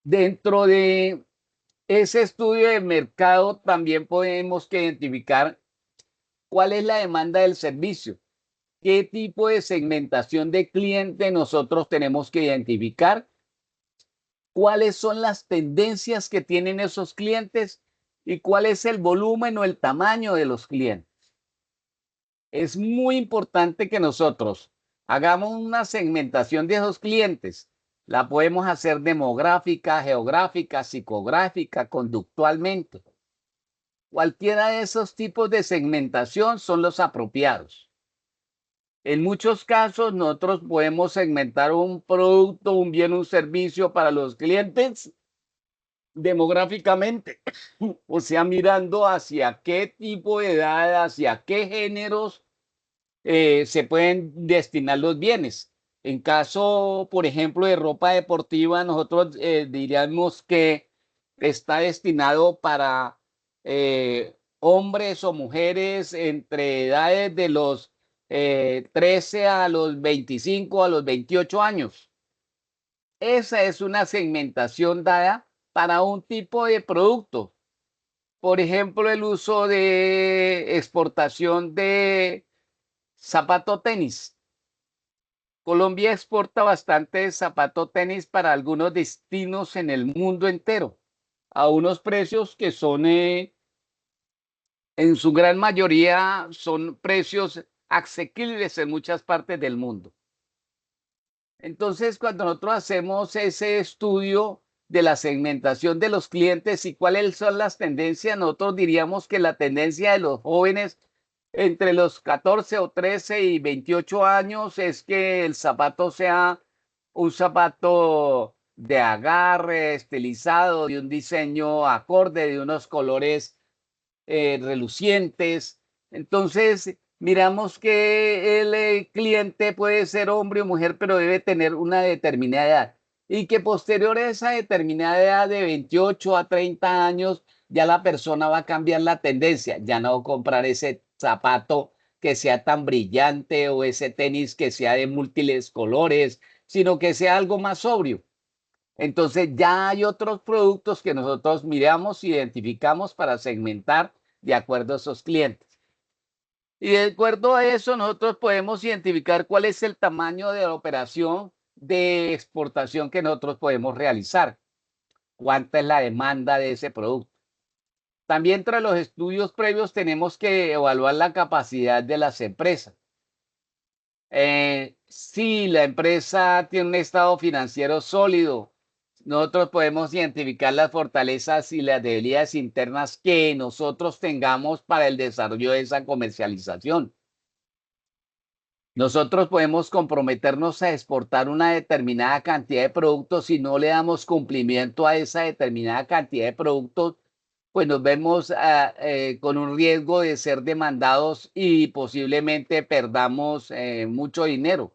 Dentro de ese estudio de mercado también podemos que identificar cuál es la demanda del servicio, qué tipo de segmentación de cliente nosotros tenemos que identificar, cuáles son las tendencias que tienen esos clientes y cuál es el volumen o el tamaño de los clientes. Es muy importante que nosotros hagamos una segmentación de esos clientes. La podemos hacer demográfica, geográfica, psicográfica, conductualmente. Cualquiera de esos tipos de segmentación son los apropiados. En muchos casos, nosotros podemos segmentar un producto, un bien, un servicio para los clientes demográficamente, o sea, mirando hacia qué tipo de edad, hacia qué géneros se pueden destinar los bienes. En caso, por ejemplo, de ropa deportiva, nosotros diríamos que está destinado para hombres o mujeres entre edades de los 13 a los 25, a los 28 años. Esa es una segmentación dada para un tipo de producto. Por ejemplo, el uso de exportación de zapato tenis. Colombia exporta bastante zapato tenis para algunos destinos en el mundo entero, a unos precios que son, en su gran mayoría, son precios asequibles en muchas partes del mundo. Entonces, cuando nosotros hacemos ese estudio de la segmentación de los clientes y cuáles son las tendencias, nosotros diríamos que la tendencia de los jóvenes entre los 14 o 13 y 28 años es que el zapato sea un zapato de agarre, estilizado, de un diseño acorde, de unos colores relucientes. Entonces, miramos que el cliente puede ser hombre o mujer, pero debe tener una determinada edad. Y que posterior a esa determinada edad de 28 a 30 años, ya la persona va a cambiar la tendencia. Ya no va a comprar ese zapato que sea tan brillante o ese tenis que sea de múltiples colores, sino que sea algo más sobrio. Entonces ya hay otros productos que nosotros miramos, identificamos para segmentar de acuerdo a esos clientes. Y de acuerdo a eso, nosotros podemos identificar cuál es el tamaño de la operación de exportación que nosotros podemos realizar, cuánta es la demanda de ese producto. También tras los estudios previos tenemos que evaluar la capacidad de las empresas. Si la empresa tiene un estado financiero sólido, nosotros podemos identificar las fortalezas y las debilidades internas que nosotros tengamos para el desarrollo de esa comercialización. Nosotros podemos comprometernos a exportar una determinada cantidad de productos. Si no le damos cumplimiento a esa determinada cantidad de productos, pues nos vemos con un riesgo de ser demandados y posiblemente perdamos mucho dinero.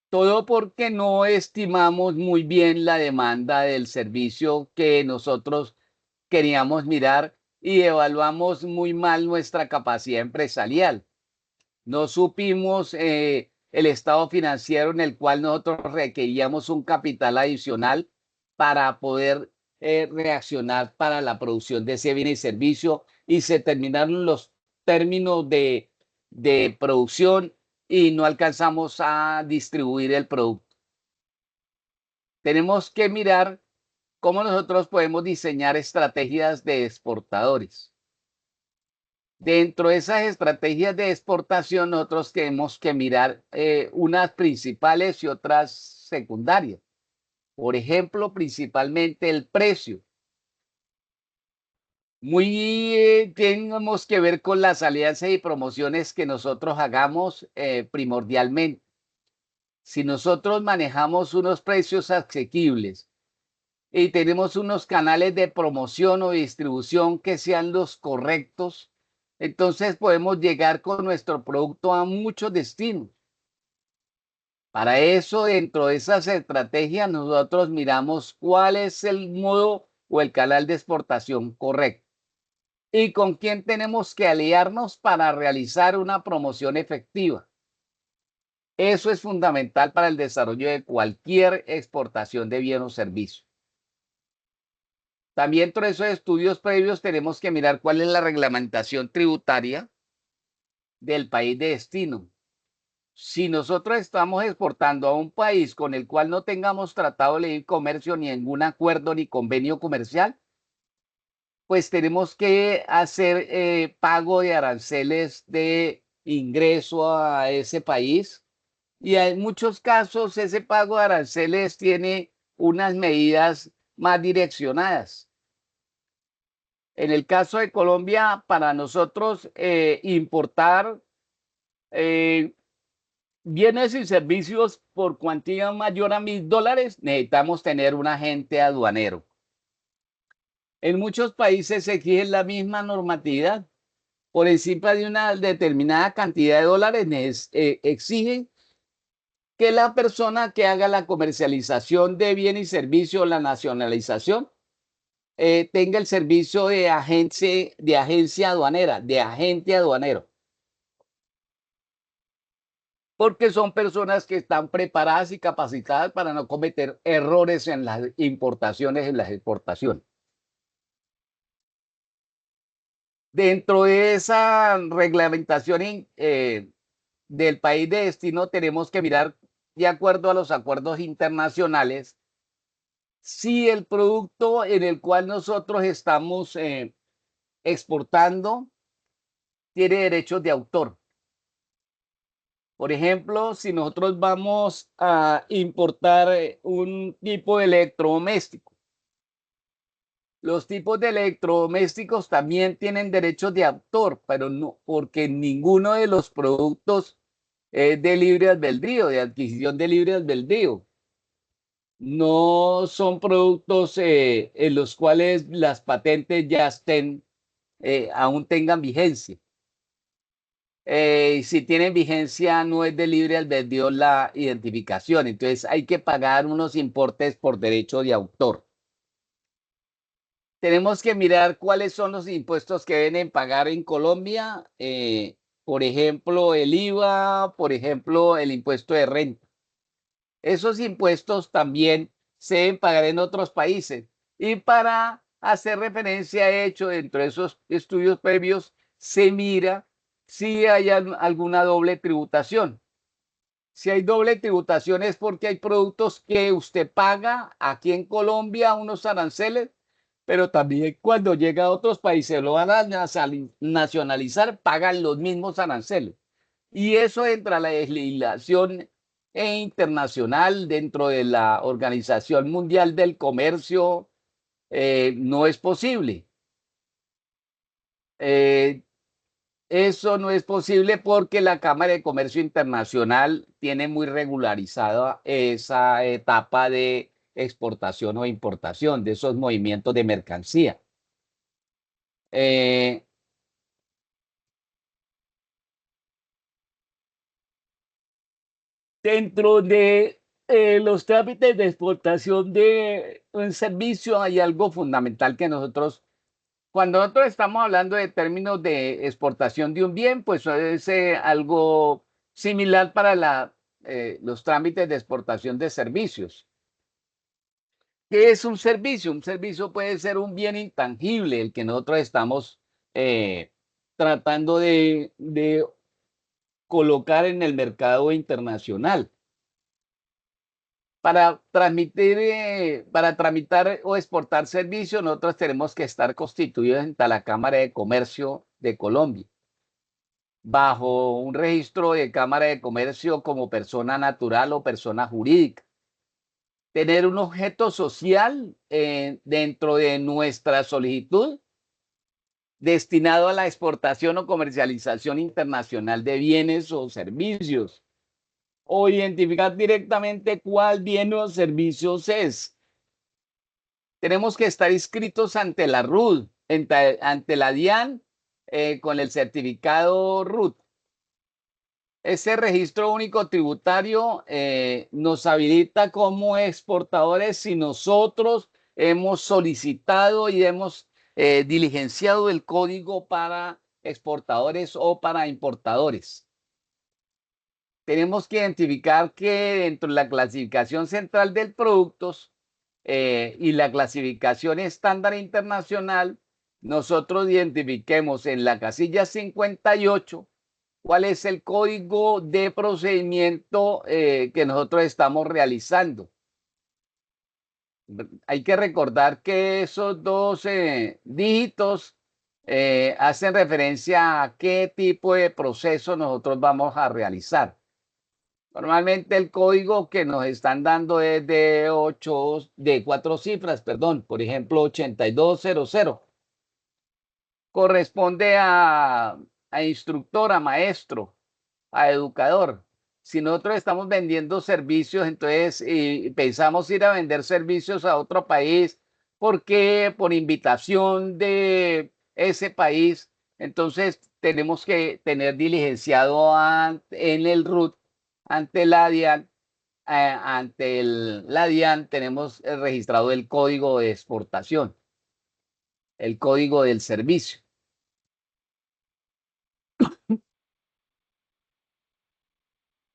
Todo porque no estimamos muy bien la demanda del servicio que nosotros queríamos mirar y evaluamos muy mal nuestra capacidad empresarial. No supimos el estado financiero en el cual nosotros requeríamos un capital adicional para poder reaccionar para la producción de ese bien y servicio, y se terminaron los términos de producción y no alcanzamos a distribuir el producto. Tenemos que mirar cómo nosotros podemos diseñar estrategias de exportadores. Dentro de esas estrategias de exportación, nosotros tenemos que mirar unas principales y otras secundarias. Por ejemplo, principalmente el precio. Muy tenemos que ver con las alianzas y promociones que nosotros hagamos primordialmente. Si nosotros manejamos unos precios asequibles y tenemos unos canales de promoción o distribución que sean los correctos, entonces podemos llegar con nuestro producto a muchos destinos. Para eso, dentro de esas estrategias, nosotros miramos cuál es el modo o el canal de exportación correcto y con quién tenemos que aliarnos para realizar una promoción efectiva. Eso es fundamental para el desarrollo de cualquier exportación de bien o servicio. También dentro de esos estudios previos tenemos que mirar cuál es la reglamentación tributaria del país de destino. Si nosotros estamos exportando a un país con el cual no tengamos tratado de libre comercio, ni ningún acuerdo ni convenio comercial, pues tenemos que hacer pago de aranceles de ingreso a ese país. Y en muchos casos ese pago de aranceles tiene unas medidas más direccionadas. En el caso de Colombia, para nosotros importar eh, bienes y servicios por cuantía mayor a $1.000, necesitamos tener un agente aduanero. En muchos países se exige la misma normatividad. Por encima de una determinada cantidad de dólares, exigen que la persona que haga la comercialización de bienes y servicios, la nacionalización, tenga el servicio de agencia aduanera, de agente aduanero, porque son personas que están preparadas y capacitadas para no cometer errores en las importaciones y en las exportaciones. Dentro de esa reglamentación del país de destino, tenemos que mirar, de acuerdo a los acuerdos internacionales, si el producto en el cual nosotros estamos exportando tiene derechos de autor. Por ejemplo, si nosotros vamos a importar un tipo de electrodoméstico, los tipos de electrodomésticos también tienen derechos de autor, pero no, porque ninguno de los productos es de libre albedrío, de adquisición de libre albedrío. No son productos en los cuales las patentes ya estén, aún tengan vigencia. Si tienen vigencia, no es de libre albedrío la identificación. Entonces hay que pagar unos importes por derecho de autor. Tenemos que mirar cuáles son los impuestos que deben pagar en Colombia. Por ejemplo, el IVA, por ejemplo, el impuesto de renta. Esos impuestos también se deben pagar en otros países. Y para hacer referencia a hecho dentro de esos estudios previos, se mira si hay alguna doble tributación. Si hay doble tributación es porque hay productos que usted paga aquí en Colombia unos aranceles, pero también cuando llega a otros países lo van a nacionalizar, pagan los mismos aranceles. Y eso entra a la legislación internacional dentro de la Organización Mundial del Comercio, no es posible. Eso no es posible porque la Cámara de Comercio Internacional tiene muy regularizada esa etapa de exportación o importación de esos movimientos de mercancía. Eh, Dentro de los trámites de exportación de un servicio hay algo fundamental que nosotros, cuando nosotros estamos hablando de términos de exportación de un bien, pues es algo similar para los trámites de exportación de servicios. ¿Qué es un servicio? Un servicio puede ser un bien intangible, el que nosotros estamos tratando de colocar en el mercado internacional. Para tramitar o exportar servicios, nosotros tenemos que estar constituidos en la Cámara de Comercio de Colombia, bajo un registro de Cámara de Comercio como persona natural o persona jurídica. Tener un objeto social dentro de nuestra solicitud destinado a la exportación o comercialización internacional de bienes o servicios, o identificar directamente cuál bien o servicios es. Tenemos que estar inscritos ante la RUT, ante la DIAN, con el certificado RUT. Ese registro único tributario nos habilita como exportadores si nosotros hemos solicitado y hemos diligenciado el código para exportadores o para importadores. Tenemos que identificar que dentro de la clasificación central de productos y la clasificación estándar internacional, nosotros identifiquemos en la casilla 58 cuál es el código de procedimiento que nosotros estamos realizando. Hay que recordar que esos dos dígitos hacen referencia a qué tipo de proceso nosotros vamos a realizar. Normalmente el código que nos están dando es de 4 cifras, perdón, por ejemplo, 8200. Corresponde a instructor, a maestro, a educador. Si nosotros estamos vendiendo servicios, entonces y pensamos ir a vender servicios a otro país porque por invitación de ese país, entonces tenemos que tener diligenciado en el RUT ante la DIAN, la DIAN tenemos registrado el código de exportación, el código del servicio.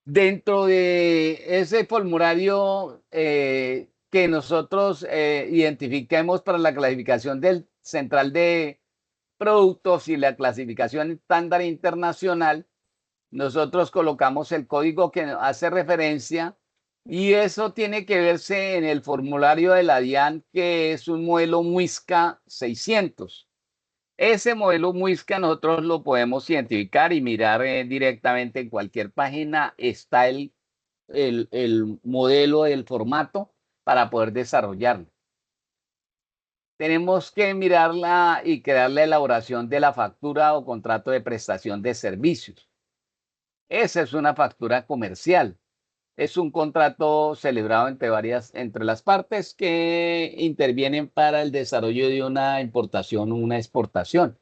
Dentro de ese formulario que nosotros identifiquemos para la clasificación del central de productos y la clasificación estándar internacional, nosotros colocamos el código que hace referencia y eso tiene que verse en el formulario de la DIAN, que es un modelo Muisca 600. Ese modelo Muisca nosotros lo podemos identificar y mirar directamente en cualquier página. Está el modelo del formato para poder desarrollarlo. Tenemos que mirarla y crear la elaboración de la factura o contrato de prestación de servicios. Esa es una factura comercial. Es un contrato celebrado entre las partes que intervienen para el desarrollo de una importación o una exportación.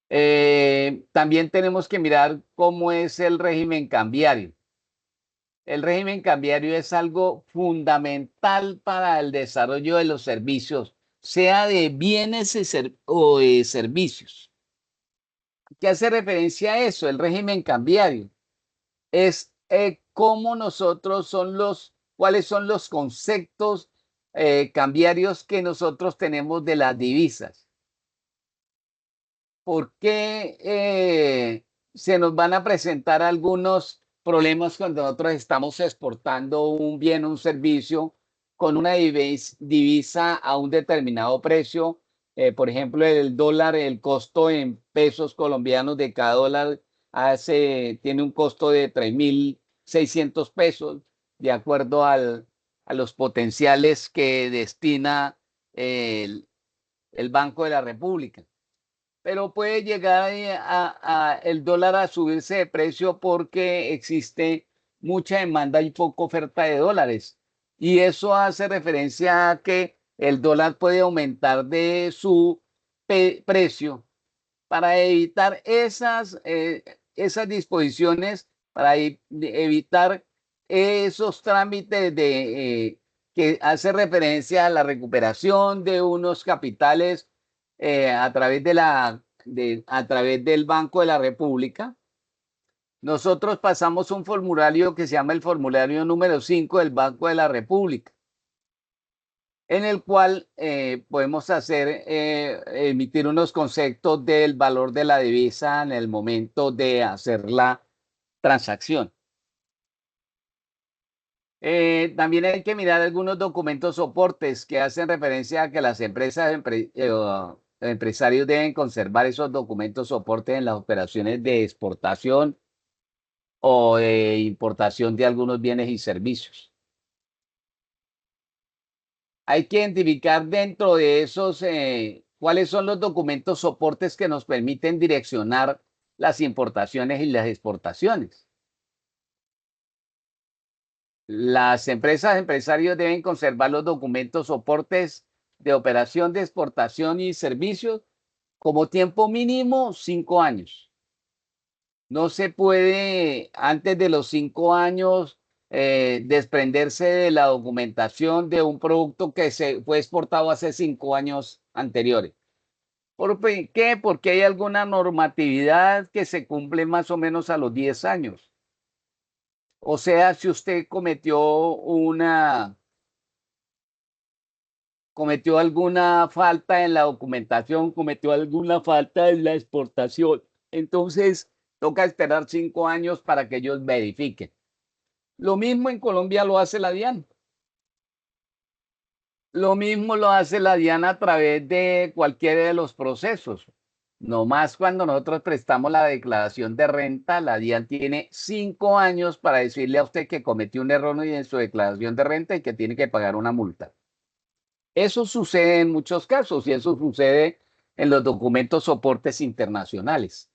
También tenemos que mirar cómo es el régimen cambiario. El régimen cambiario es algo fundamental para el desarrollo de los servicios, sea de bienes o de servicios. ¿Qué hace referencia a eso? El régimen cambiario es cómo nosotros cuáles son los conceptos cambiarios que nosotros tenemos de las divisas. ¿Por qué se nos van a presentar algunos problemas cuando nosotros estamos exportando un bien o un servicio con una divisa a un determinado precio? Por ejemplo, el dólar, el costo en pesos colombianos de cada dólar tiene un costo de 3.600 pesos, de acuerdo a los potenciales que destina el Banco de la República. Pero puede llegar el dólar a subirse de precio porque existe mucha demanda y poca oferta de dólares. Y eso hace referencia a que el dólar puede aumentar de su precio para evitar esas disposiciones, para evitar esos trámites que hace referencia a la recuperación de unos capitales a través a través del Banco de la República. Nosotros pasamos un formulario que se llama el formulario número 5 del Banco de la República, en el cual podemos emitir unos conceptos del valor de la divisa en el momento de hacer la transacción. También hay que mirar algunos documentos soportes que hacen referencia a que las empresarios deben conservar esos documentos soportes en las operaciones de exportación o de importación de algunos bienes y servicios. Hay que identificar dentro de esos cuáles son los documentos soportes que nos permiten direccionar las importaciones y las exportaciones. Las empresas, empresarios deben conservar los documentos soportes de operación de exportación y servicios como tiempo mínimo 5 años. No se puede antes de los 5 años desprenderse de la documentación de un producto que se fue exportado hace 5 años anteriores. ¿Por qué? Porque hay alguna normatividad que se cumple más o menos a los 10 años. O sea, si usted cometió alguna falta en la documentación, cometió alguna falta en la exportación, entonces toca esperar 5 años para que ellos verifiquen. Lo mismo en Colombia lo hace la DIAN. Lo mismo lo hace la DIAN a través de cualquiera de los procesos. No más cuando nosotros prestamos la declaración de renta, la DIAN tiene 5 años para decirle a usted que cometió un error en su declaración de renta y que tiene que pagar una multa. Eso sucede en muchos casos y eso sucede en los documentos soportes internacionales.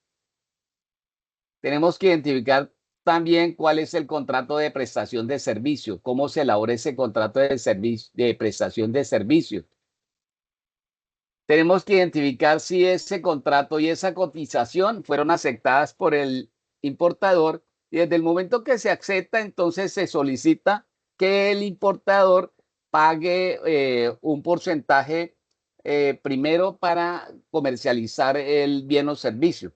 Tenemos que identificar también cuál es el contrato de prestación de servicio, cómo se elabora ese contrato de prestación de servicio. Tenemos que identificar si ese contrato y esa cotización fueron aceptadas por el importador y desde el momento que se acepta, entonces se solicita que el importador pague un porcentaje primero para comercializar el bien o servicio.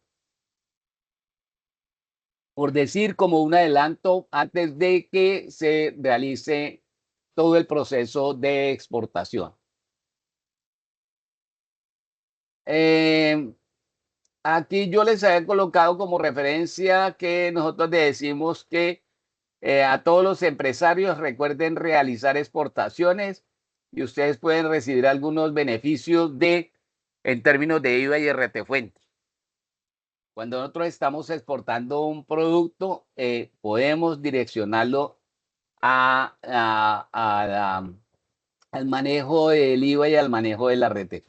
Por decir, como un adelanto antes de que se realice todo el proceso de exportación. Aquí yo les había colocado como referencia que nosotros le decimos que a todos los empresarios recuerden realizar exportaciones y ustedes pueden recibir algunos beneficios en términos de IVA y RT Cuando nosotros estamos exportando un producto, podemos direccionarlo al manejo del IVA y al manejo de la RT.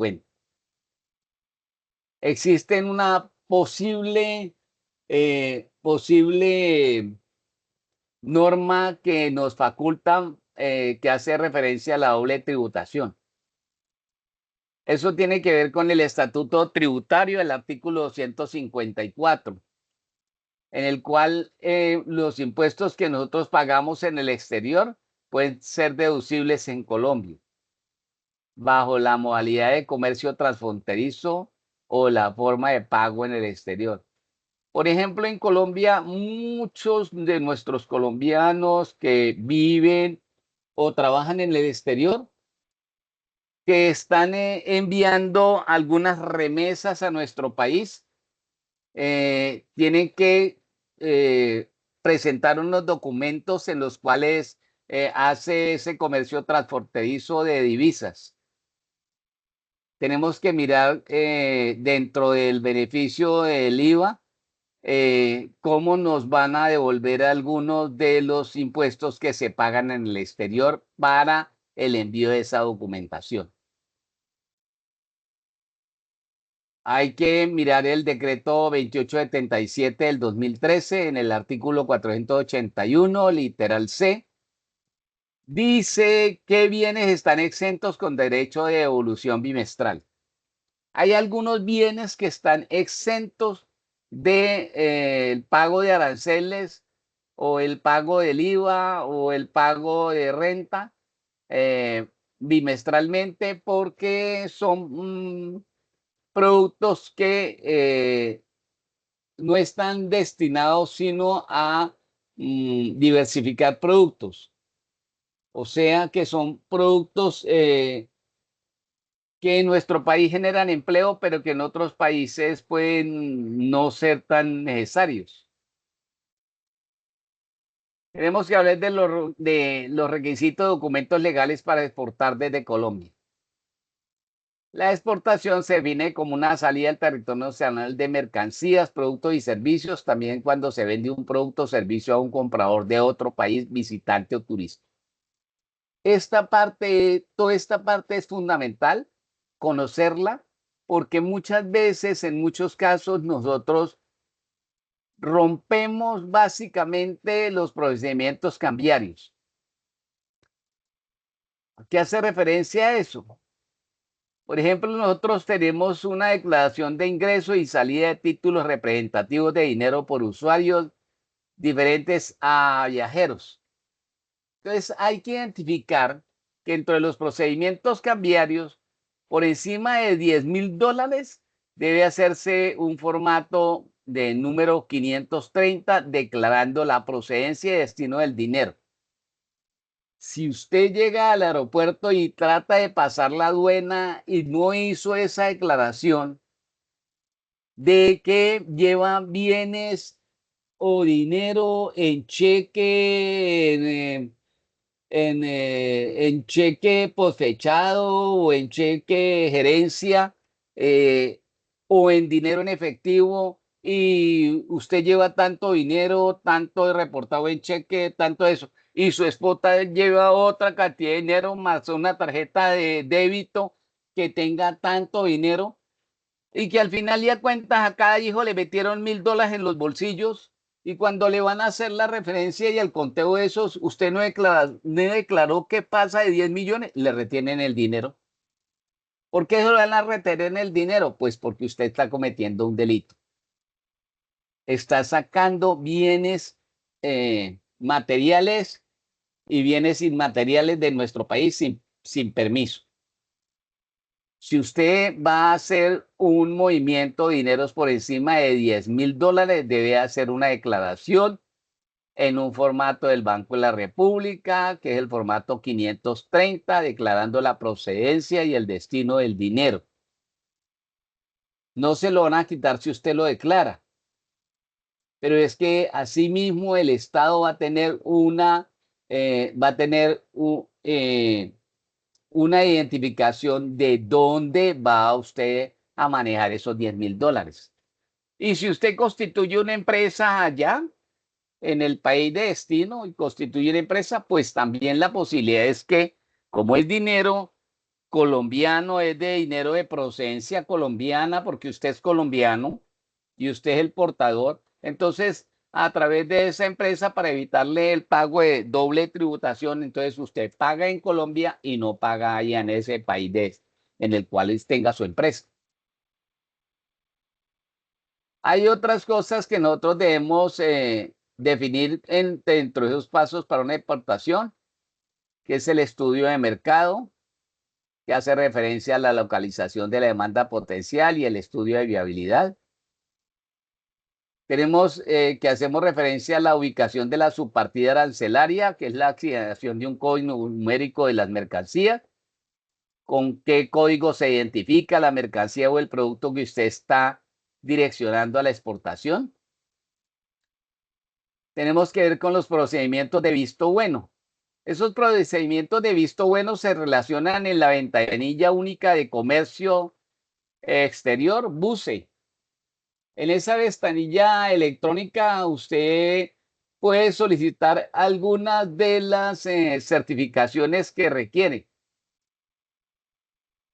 Existen una posible norma que nos faculta, que hace referencia a la doble tributación. Eso tiene que ver con el estatuto tributario, el artículo 254, en el cual los impuestos que nosotros pagamos en el exterior pueden ser deducibles en Colombia, bajo la modalidad de comercio transfronterizo o la forma de pago en el exterior. Por ejemplo, en Colombia, muchos de nuestros colombianos que viven o trabajan en el exterior, que están enviando algunas remesas a nuestro país, tienen que presentar unos documentos en los cuales hace ese comercio transfronterizo de divisas. Tenemos que mirar dentro del beneficio del IVA cómo nos van a devolver algunos de los impuestos que se pagan en el exterior para el envío de esa documentación. Hay que mirar el decreto 2877 del 2013 en el artículo 481, literal C. Dice qué bienes están exentos con derecho de devolución bimestral. Hay algunos bienes que están exentos del pago de aranceles o el pago del IVA o el pago de renta bimestralmente porque son productos que no están destinados sino a diversificar productos. O sea que son productos que en nuestro país generan empleo, pero que en otros países pueden no ser tan necesarios. Tenemos que hablar de los requisitos de documentos legales para exportar desde Colombia. La exportación se define como una salida al territorio nacional de mercancías, productos y servicios, también cuando se vende un producto o servicio a un comprador de otro país, visitante o turista. Toda esta parte es fundamental conocerla porque muchas veces, en muchos casos, nosotros rompemos básicamente los procedimientos cambiarios. ¿Qué hace referencia a eso? Por ejemplo, nosotros tenemos una declaración de ingreso y salida de títulos representativos de dinero por usuarios diferentes a viajeros. Entonces, hay que identificar que entre los procedimientos cambiarios, por encima de $10,000, debe hacerse un formato de número 530 declarando la procedencia y destino del dinero. Si usted llega al aeropuerto y trata de pasar la aduana y no hizo esa declaración de que lleva bienes o dinero en cheque, en cheque posfechado o en cheque gerencia, o en dinero en efectivo, y usted lleva tanto dinero, tanto reportado en cheque, tanto eso, y su esposa lleva otra cantidad de dinero más una tarjeta de débito que tenga tanto dinero, y que al final de cuentas a cada hijo le metieron $1,000 en los bolsillos, y cuando le van a hacer la referencia y el conteo de esos, usted no declaró qué pasa de 10 millones, le retienen el dinero. ¿Por qué se lo van a retener el dinero? Pues porque usted está cometiendo un delito. Está sacando bienes materiales y bienes inmateriales de nuestro país sin permiso. Si usted va a hacer un movimiento de dineros por encima de $10,000, debe hacer una declaración en un formato del Banco de la República, que es el formato 530, declarando la procedencia y el destino del dinero. No se lo van a quitar si usted lo declara, pero es que asimismo el Estado va a tener una identificación de dónde va usted a manejar esos $10,000. Y si usted constituye una empresa allá en el país de destino y constituye una empresa, pues también la posibilidad es que, como es dinero colombiano, es de dinero de procedencia colombiana, porque usted es colombiano y usted es el portador, entonces a través de esa empresa, para evitarle el pago de doble tributación, entonces usted paga en Colombia y no paga allá en ese país en el cual tenga su empresa. Hay otras cosas que nosotros debemos definir dentro de esos pasos para una exportación, que es el estudio de mercado, que hace referencia a la localización de la demanda potencial y el estudio de viabilidad. Tenemos que hacemos referencia a la ubicación de la subpartida arancelaria, que es la asignación de un código numérico de las mercancías, con qué código se identifica la mercancía o el producto que usted está direccionando a la exportación. Tenemos que ver con los procedimientos de visto bueno. Esos procedimientos de visto bueno se relacionan en la ventanilla única de comercio exterior, BUCE. En esa ventanilla electrónica usted puede solicitar algunas de las certificaciones que requiere.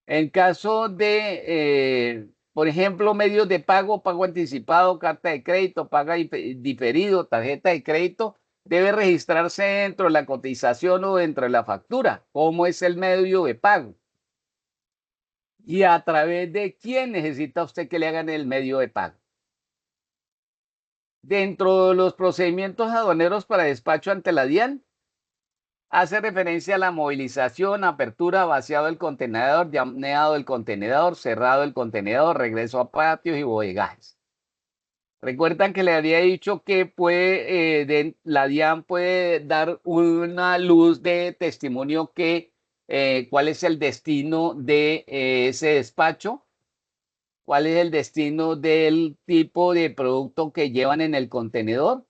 En caso de, por ejemplo, medios de pago, pago anticipado, carta de crédito, pago diferido, tarjeta de crédito, debe registrarse dentro de la cotización o dentro de la factura, cómo es el medio de pago y a través de quién necesita usted que le hagan el medio de pago. Dentro de los procedimientos aduaneros para despacho ante la DIAN, hace referencia a la movilización, apertura, vaciado del contenedor, llaneado del contenedor, cerrado del contenedor, regreso a patios y bodegajes. Recuerdan que le había dicho que la DIAN puede dar una luz de testimonio cuál es el destino de ese despacho, cuál es el destino del tipo de producto que llevan en el contenedor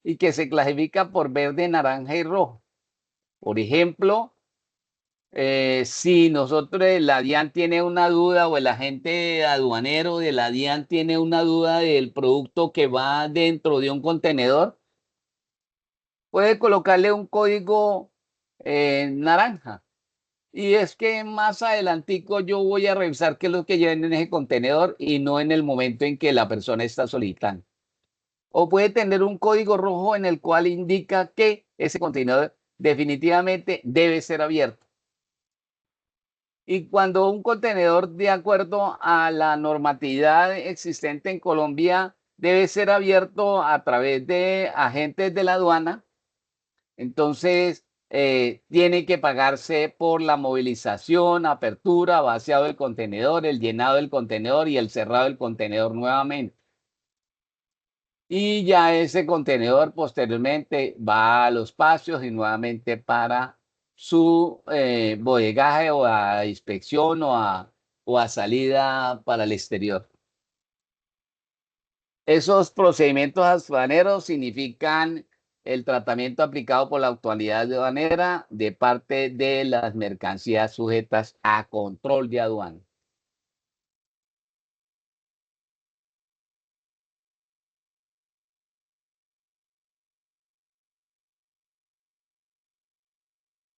y que se clasifica por verde, naranja y rojo. Por ejemplo, si nosotros, la DIAN tiene una duda o el agente aduanero de la DIAN tiene una duda del producto que va dentro de un contenedor, puede colocarle un código naranja. Y es que más adelantico yo voy a revisar qué es lo que llevan en ese contenedor y no en el momento en que la persona está solicitando. O puede tener un código rojo en el cual indica que ese contenedor definitivamente debe ser abierto. Y cuando un contenedor, de acuerdo a la normatividad existente en Colombia, debe ser abierto a través de agentes de la aduana, entonces tiene que pagarse por la movilización, apertura, vaciado del contenedor, el llenado del contenedor y el cerrado del contenedor nuevamente. Y ya ese contenedor posteriormente va a los patios y nuevamente para su bodegaje o a inspección o a salida para el exterior. Esos procedimientos aduaneros significan el tratamiento aplicado por la autoridad aduanera de parte de las mercancías sujetas a control de aduana.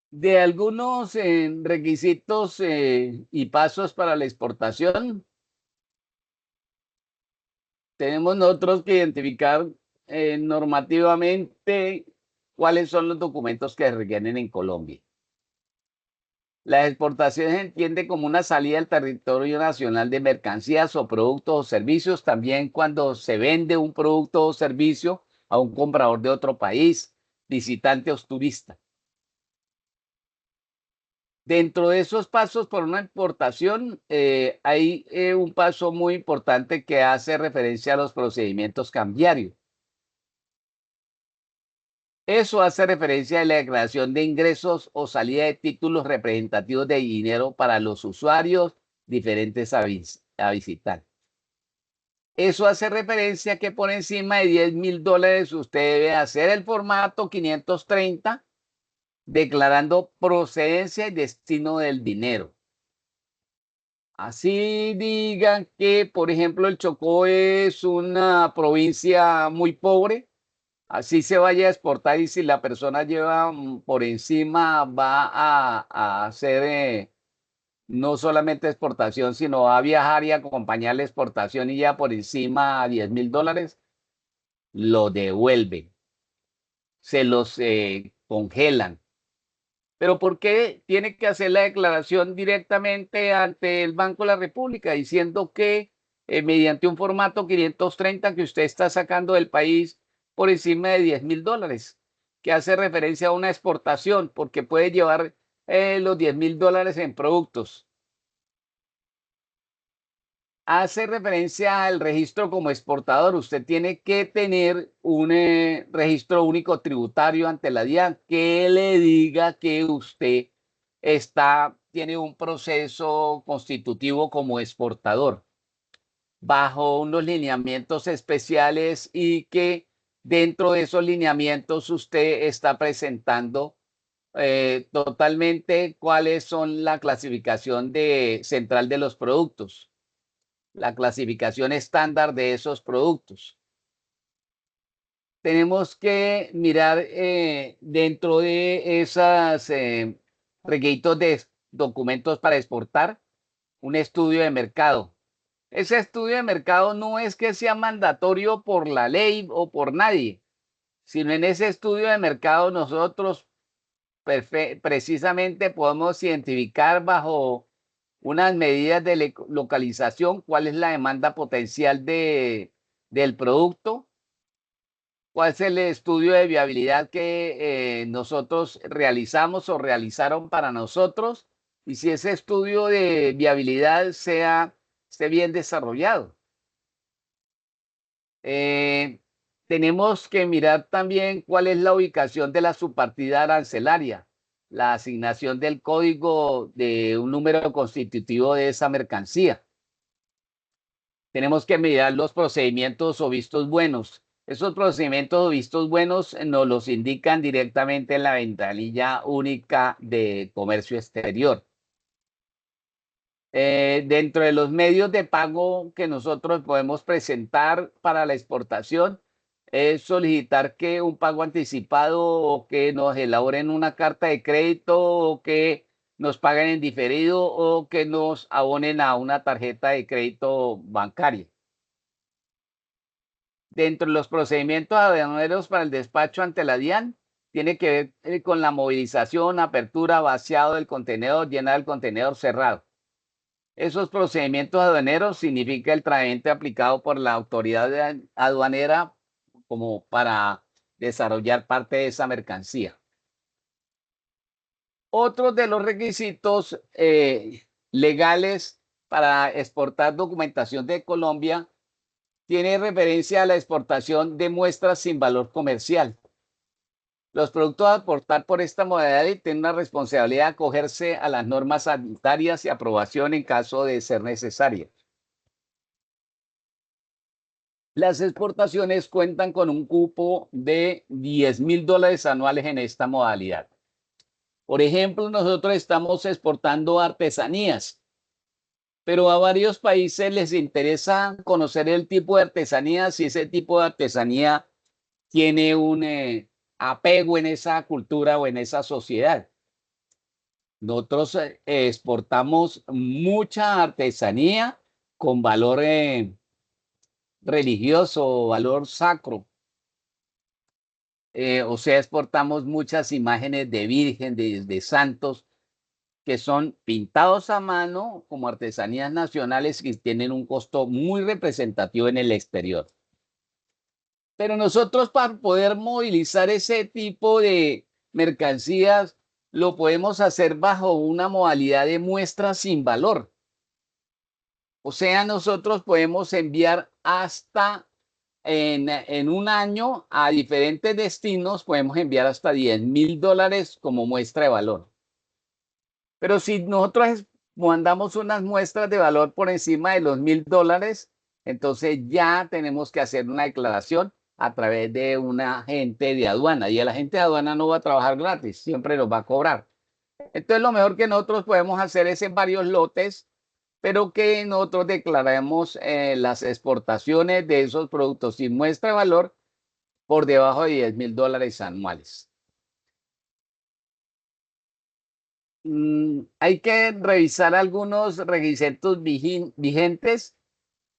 De algunos requisitos y pasos para la exportación, tenemos nosotros que identificar normativamente cuáles son los documentos que se requieren en Colombia. La exportación se entiende como una salida al territorio nacional de mercancías o productos o servicios, también cuando se vende un producto o servicio a un comprador de otro país, visitante o turista. Dentro de esos pasos por una exportación, hay un paso muy importante que hace referencia a los procedimientos cambiarios. Eso hace referencia a la declaración de ingresos o salida de títulos representativos de dinero para los usuarios diferentes a visitar. Eso hace referencia a que por encima de $10,000 usted debe hacer el formato 530 declarando procedencia y destino del dinero. Así digan que, por ejemplo, el Chocó es una provincia muy pobre, así se vaya a exportar y si la persona lleva por encima va a hacer no solamente exportación, sino va a viajar y acompañar la exportación y ya por encima a $10,000, lo devuelven, se los congelan. Pero ¿por qué tiene que hacer la declaración directamente ante el Banco de la República diciendo que mediante un formato 530 que usted está sacando del país por encima de $10,000, que hace referencia a una exportación, porque puede llevar los $10,000 en productos? Hace referencia al registro como exportador. Usted tiene que tener un registro único tributario ante la DIAN que le diga que usted tiene un proceso constitutivo como exportador bajo unos lineamientos especiales y que dentro de esos lineamientos usted está presentando totalmente cuáles son la clasificación central de los productos, la clasificación estándar de esos productos. Tenemos que mirar dentro de esos requisitos de documentos para exportar un estudio de mercado. Ese estudio de mercado no es que sea mandatorio por la ley o por nadie, sino en ese estudio de mercado nosotros precisamente podemos identificar bajo unas medidas de localización cuál es la demanda potencial del producto, cuál es el estudio de viabilidad que nosotros realizamos o realizaron para nosotros y si ese estudio de viabilidad esté bien desarrollado. Eh, tenemos que mirar también cuál es la ubicación de la subpartida arancelaria, la asignación del código de un número constitutivo de esa mercancía. Tenemos que mirar los procedimientos o vistos buenos. Esos procedimientos o vistos buenos nos los indican directamente en la ventanilla única de comercio exterior. Dentro de los medios de pago que nosotros podemos presentar para la exportación, es solicitar que un pago anticipado o que nos elaboren una carta de crédito o que nos paguen en diferido o que nos abonen a una tarjeta de crédito bancaria. Dentro de los procedimientos aduaneros para el despacho ante la DIAN, tiene que ver con la movilización, apertura, vaciado del contenedor, llenar el contenedor cerrado. Esos procedimientos aduaneros significa el tratamiento aplicado por la autoridad aduanera como para desarrollar parte de esa mercancía. Otro de los requisitos legales para exportar documentación de Colombia tiene referencia a la exportación de muestras sin valor comercial. Los productos a exportar por esta modalidad tienen una responsabilidad de acogerse a las normas sanitarias y aprobación en caso de ser necesaria. Las exportaciones cuentan con un cupo de $10.000 anuales en esta modalidad. Por ejemplo, nosotros estamos exportando artesanías, pero a varios países les interesa conocer el tipo de artesanía, si ese tipo de artesanía tiene un apego en esa cultura o en esa sociedad. Nosotros exportamos mucha artesanía con valor religioso, valor sacro. O sea, exportamos muchas imágenes de virgen, de santos, que son pintados a mano como artesanías nacionales que tienen un costo muy representativo en el exterior. Pero nosotros, para poder movilizar ese tipo de mercancías, lo podemos hacer bajo una modalidad de muestra sin valor. O sea, nosotros podemos enviar hasta en un año a diferentes destinos, podemos enviar hasta $10.000 como muestra de valor. Pero si nosotros mandamos unas muestras de valor por encima de los $1.000, entonces ya tenemos que hacer una declaración a través de un agente de aduana. Y el agente de aduana no va a trabajar gratis, siempre nos va a cobrar. Entonces lo mejor que nosotros podemos hacer es en varios lotes, pero que nosotros declaremos las exportaciones de esos productos sin muestra de valor por debajo de $10.000 anuales. Hay que revisar algunos requisitos vigentes: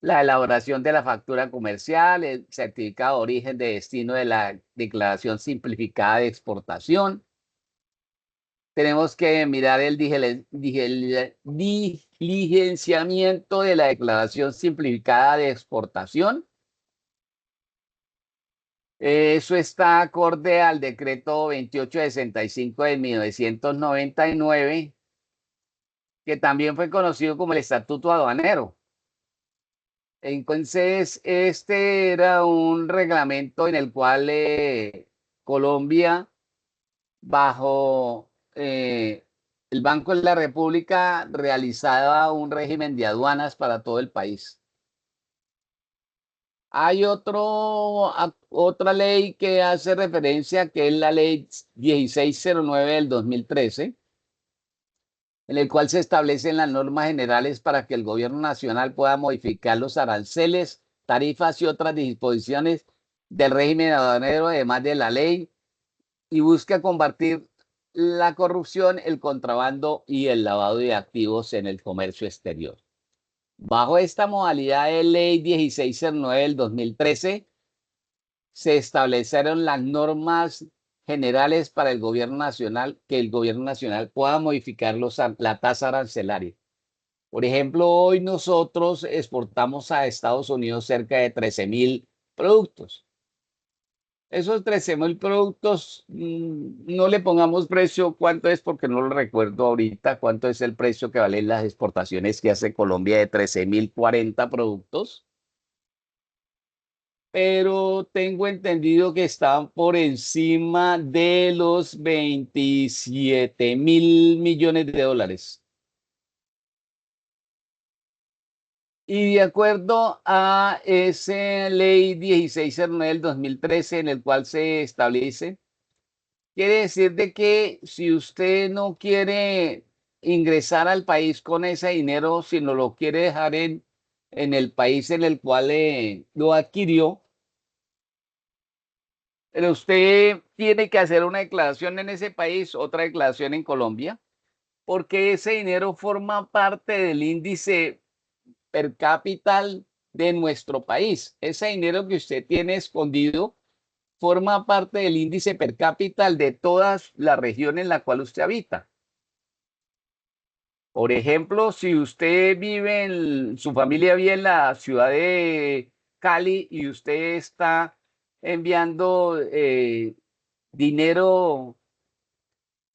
la elaboración de la factura comercial, el certificado de origen de destino de la declaración simplificada de exportación. Tenemos que mirar el diligenciamiento de la declaración simplificada de exportación. Eso está acorde al decreto 2865 de 1999, que también fue conocido como el Estatuto Aduanero. Entonces, este era un reglamento en el cual Colombia, bajo el Banco de la República, realizaba un régimen de aduanas para todo el país. Hay otra ley que hace referencia, que es la ley 1609 del 2013, en el cual se establecen las normas generales para que el gobierno nacional pueda modificar los aranceles, tarifas y otras disposiciones del régimen aduanero, además de la ley, y busca combatir la corrupción, el contrabando y el lavado de activos en el comercio exterior. Bajo esta modalidad de ley 1609 del 2013, se establecieron las normas generales para el gobierno nacional, que el gobierno nacional pueda modificar la tasa arancelaria. Por ejemplo, hoy nosotros exportamos a Estados Unidos cerca de 13.000 productos. Esos 13.000 productos, no le pongamos precio, cuánto es, porque no lo recuerdo ahorita, cuánto es el precio que valen las exportaciones que hace Colombia de 13.040 productos. Pero tengo entendido que están por encima de los 27.000 millones de dólares. Y de acuerdo a esa ley 1609 del 2013, en el cual se establece, quiere decir de que si usted no quiere ingresar al país con ese dinero, sino lo quiere dejar en el país en el cual lo adquirió, pero usted tiene que hacer una declaración en ese país, otra declaración en Colombia, porque ese dinero forma parte del índice per cápita de nuestro país. Ese dinero que usted tiene escondido forma parte del índice per cápita de toda la región en la cual usted habita. Por ejemplo, si usted vive su familia vive en la ciudad de Cali y usted está enviando dinero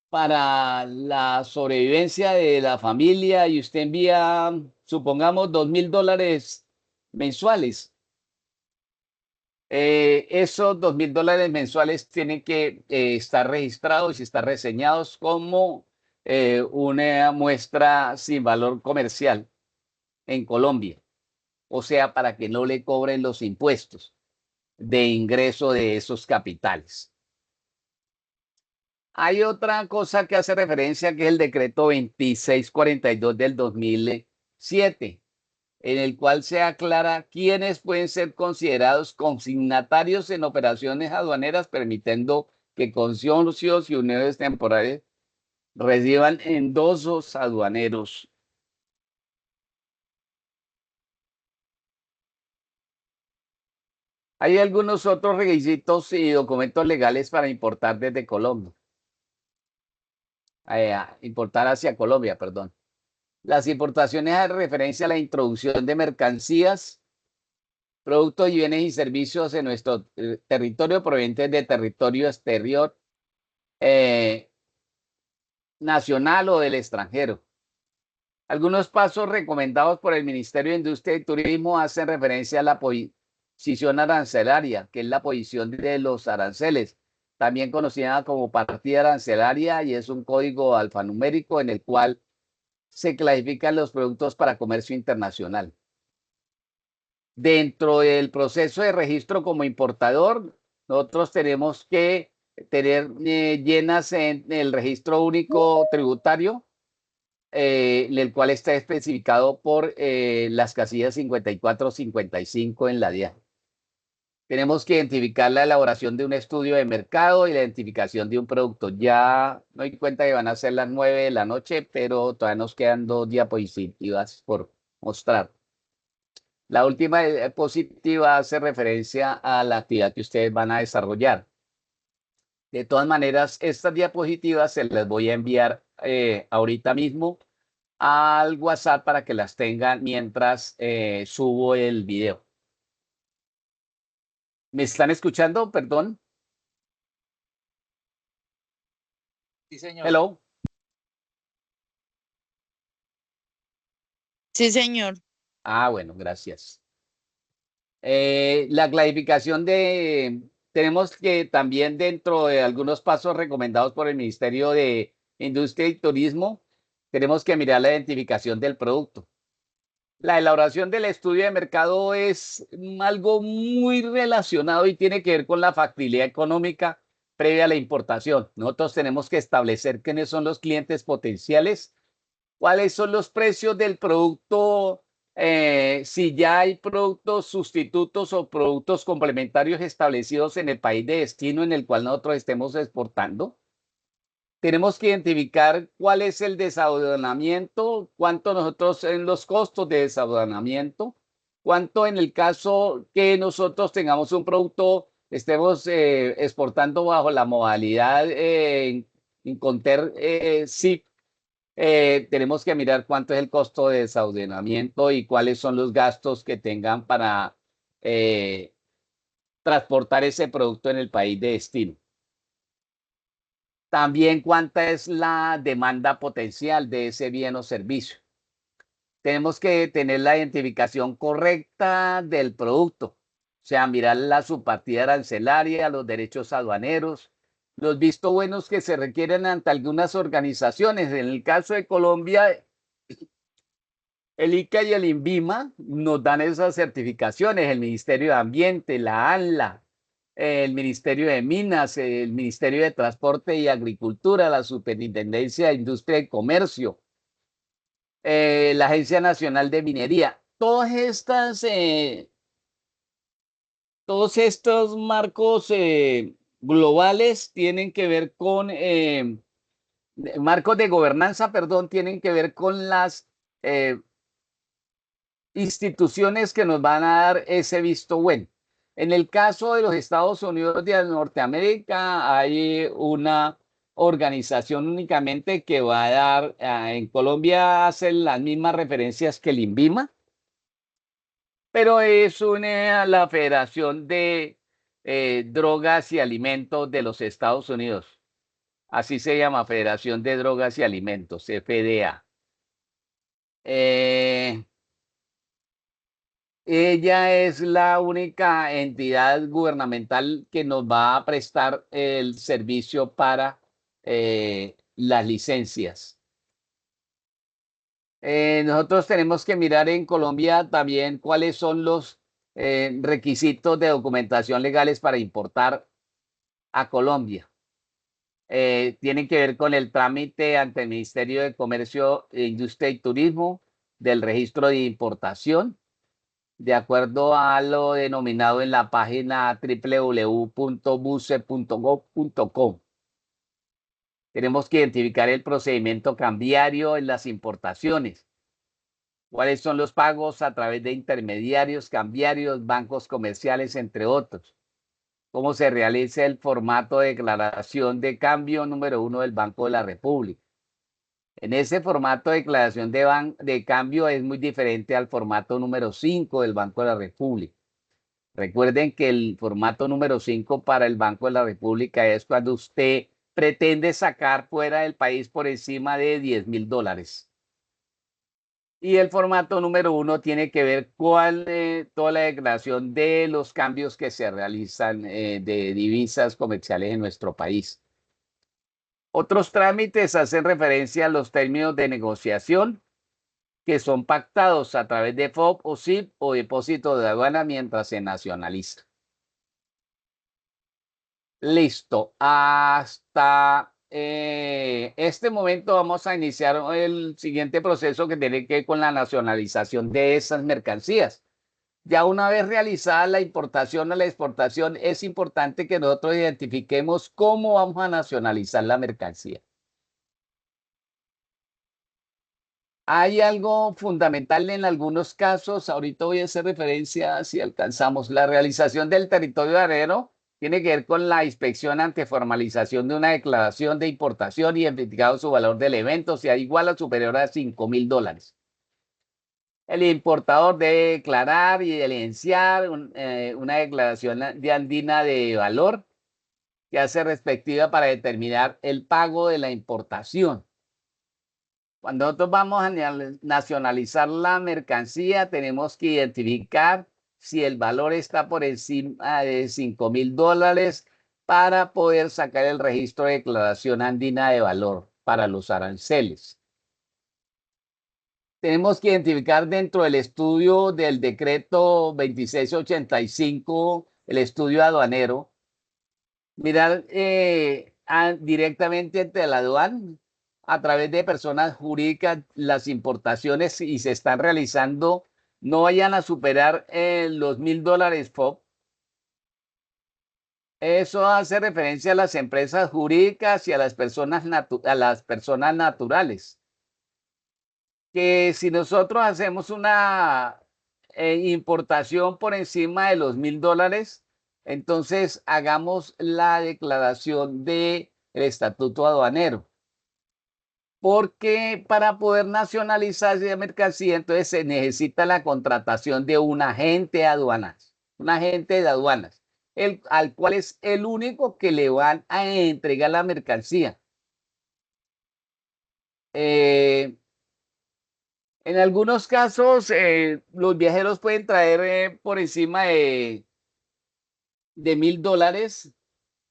para la sobrevivencia de la familia y usted envía, supongamos, $2.000 mensuales. Esos $2.000 mensuales tienen que estar registrados y estar reseñados como una muestra sin valor comercial en Colombia. O sea, para que no le cobren los impuestos de ingreso de esos capitales. Hay otra cosa que hace referencia, que es el decreto 2642 del 2007, en el cual se aclara quiénes pueden ser considerados consignatarios en operaciones aduaneras, permitiendo que consorcios y uniones temporales reciban endosos aduaneros. Hay algunos otros requisitos y documentos legales para importar desde Colombia. Importar hacia Colombia, perdón. Las importaciones hacen referencia a la introducción de mercancías, productos y bienes y servicios en nuestro territorio provenientes de territorio exterior, nacional o del extranjero. Algunos pasos recomendados por el Ministerio de Industria y Turismo hacen referencia a la posición arancelaria, que es la posición de los aranceles, también conocida como partida arancelaria, y es un código alfanumérico en el cual se clasifican los productos para comercio internacional. Dentro del proceso de registro como importador, nosotros tenemos que tener llenas en el registro único tributario, el cual está especificado por las casillas 54, 55 en la DIAN. Tenemos que identificar la elaboración de un estudio de mercado y la identificación de un producto. Ya me doy cuenta que van a ser las 9 de la noche, pero todavía nos quedan 2 diapositivas por mostrar. La última diapositiva hace referencia a la actividad que ustedes van a desarrollar. De todas maneras, estas diapositivas se las voy a enviar ahorita mismo al WhatsApp para que las tengan mientras subo el video. ¿Me están escuchando? Perdón. Sí, señor. Hello. Sí, señor. Bueno, gracias. La clasificación tenemos que también dentro de algunos pasos recomendados por el Ministerio de Industria y Turismo, tenemos que mirar la identificación del producto. La elaboración del estudio de mercado es algo muy relacionado y tiene que ver con la factibilidad económica previa a la importación. Nosotros tenemos que establecer quiénes son los clientes potenciales, cuáles son los precios del producto, si ya hay productos sustitutos o productos complementarios establecidos en el país de destino en el cual nosotros estemos exportando. Tenemos que identificar cuál es el desaduanamiento, cuánto nosotros en los costos de desaduanamiento, cuánto en el caso que nosotros tengamos un producto, estemos exportando bajo la modalidad Incoterm SIP. Tenemos que mirar cuánto es el costo de desaduanamiento y cuáles son los gastos que tengan para transportar ese producto en el país de destino. También cuánta es la demanda potencial de ese bien o servicio. Tenemos que tener la identificación correcta del producto, o sea, mirar la subpartida arancelaria, los derechos aduaneros, los vistos buenos que se requieren ante algunas organizaciones. En el caso de Colombia, el ICA y el INVIMA nos dan esas certificaciones, el Ministerio de Ambiente, la ANLA, el Ministerio de Minas, el Ministerio de Transporte y Agricultura, la Superintendencia de Industria y Comercio, la Agencia Nacional de Minería. Todos estos marcos globales tienen que ver con, marcos de gobernanza, perdón, tienen que ver con las instituciones que nos van a dar ese visto bueno. En el caso de los Estados Unidos de Norteamérica, hay una organización únicamente que va a dar, en Colombia hacen las mismas referencias que el INVIMA, pero es la Federación de Drogas y Alimentos de los Estados Unidos. Así se llama, Federación de Drogas y Alimentos, FDA. Ella es la única entidad gubernamental que nos va a prestar el servicio para las licencias. Nosotros tenemos que mirar en Colombia también cuáles son los requisitos de documentación legales para importar a Colombia. Tienen que ver con el trámite ante el Ministerio de Comercio, Industria y Turismo del registro de importación, de acuerdo a lo denominado en la página www.buce.gov.co. Tenemos que identificar el procedimiento cambiario en las importaciones. ¿Cuáles son los pagos a través de intermediarios, cambiarios, bancos comerciales, entre otros? ¿Cómo se realiza el formato de declaración de cambio número 1 del Banco de la República? En ese formato de declaración de cambio es muy diferente al formato número 5 del Banco de la República. Recuerden que el formato número 5 para el Banco de la República es cuando usted pretende sacar fuera del país por encima de $10,000. Y el formato número 1 tiene que ver con toda la declaración de los cambios que se realizan de divisas comerciales en nuestro país. Otros trámites hacen referencia a los términos de negociación que son pactados a través de FOB o SIP o depósito de aduana mientras se nacionaliza. Listo. Hasta este momento vamos a iniciar el siguiente proceso que tiene que ver con la nacionalización de esas mercancías. Ya una vez realizada la importación o la exportación, es importante que nosotros identifiquemos cómo vamos a nacionalizar la mercancía. Hay algo fundamental en algunos casos, ahorita voy a hacer referencia si alcanzamos la realización del territorio aduanero, tiene que ver con la inspección ante formalización de una declaración de importación y identificado su valor del evento, sea igual o superior a $5,000. El importador debe declarar y evidenciar una declaración de andina de valor que hace respectiva para determinar el pago de la importación. Cuando nosotros vamos a nacionalizar la mercancía, tenemos que identificar si el valor está por encima de $5,000 para poder sacar el registro de declaración andina de valor para los aranceles. Tenemos que identificar dentro del estudio del decreto 2685, el estudio aduanero, mirar directamente ante la aduana a través de personas jurídicas las importaciones, y se están realizando, no vayan a superar los $1,000 FOB. Eso hace referencia a las empresas jurídicas y a las personas naturales. Que si nosotros hacemos una importación por encima de los $1,000, entonces hagamos la declaración del estatuto aduanero. Porque para poder nacionalizar esa mercancía, entonces se necesita la contratación de un agente de aduanas, al cual es el único que le van a entregar la mercancía. En algunos casos, los viajeros pueden traer por encima de $1,000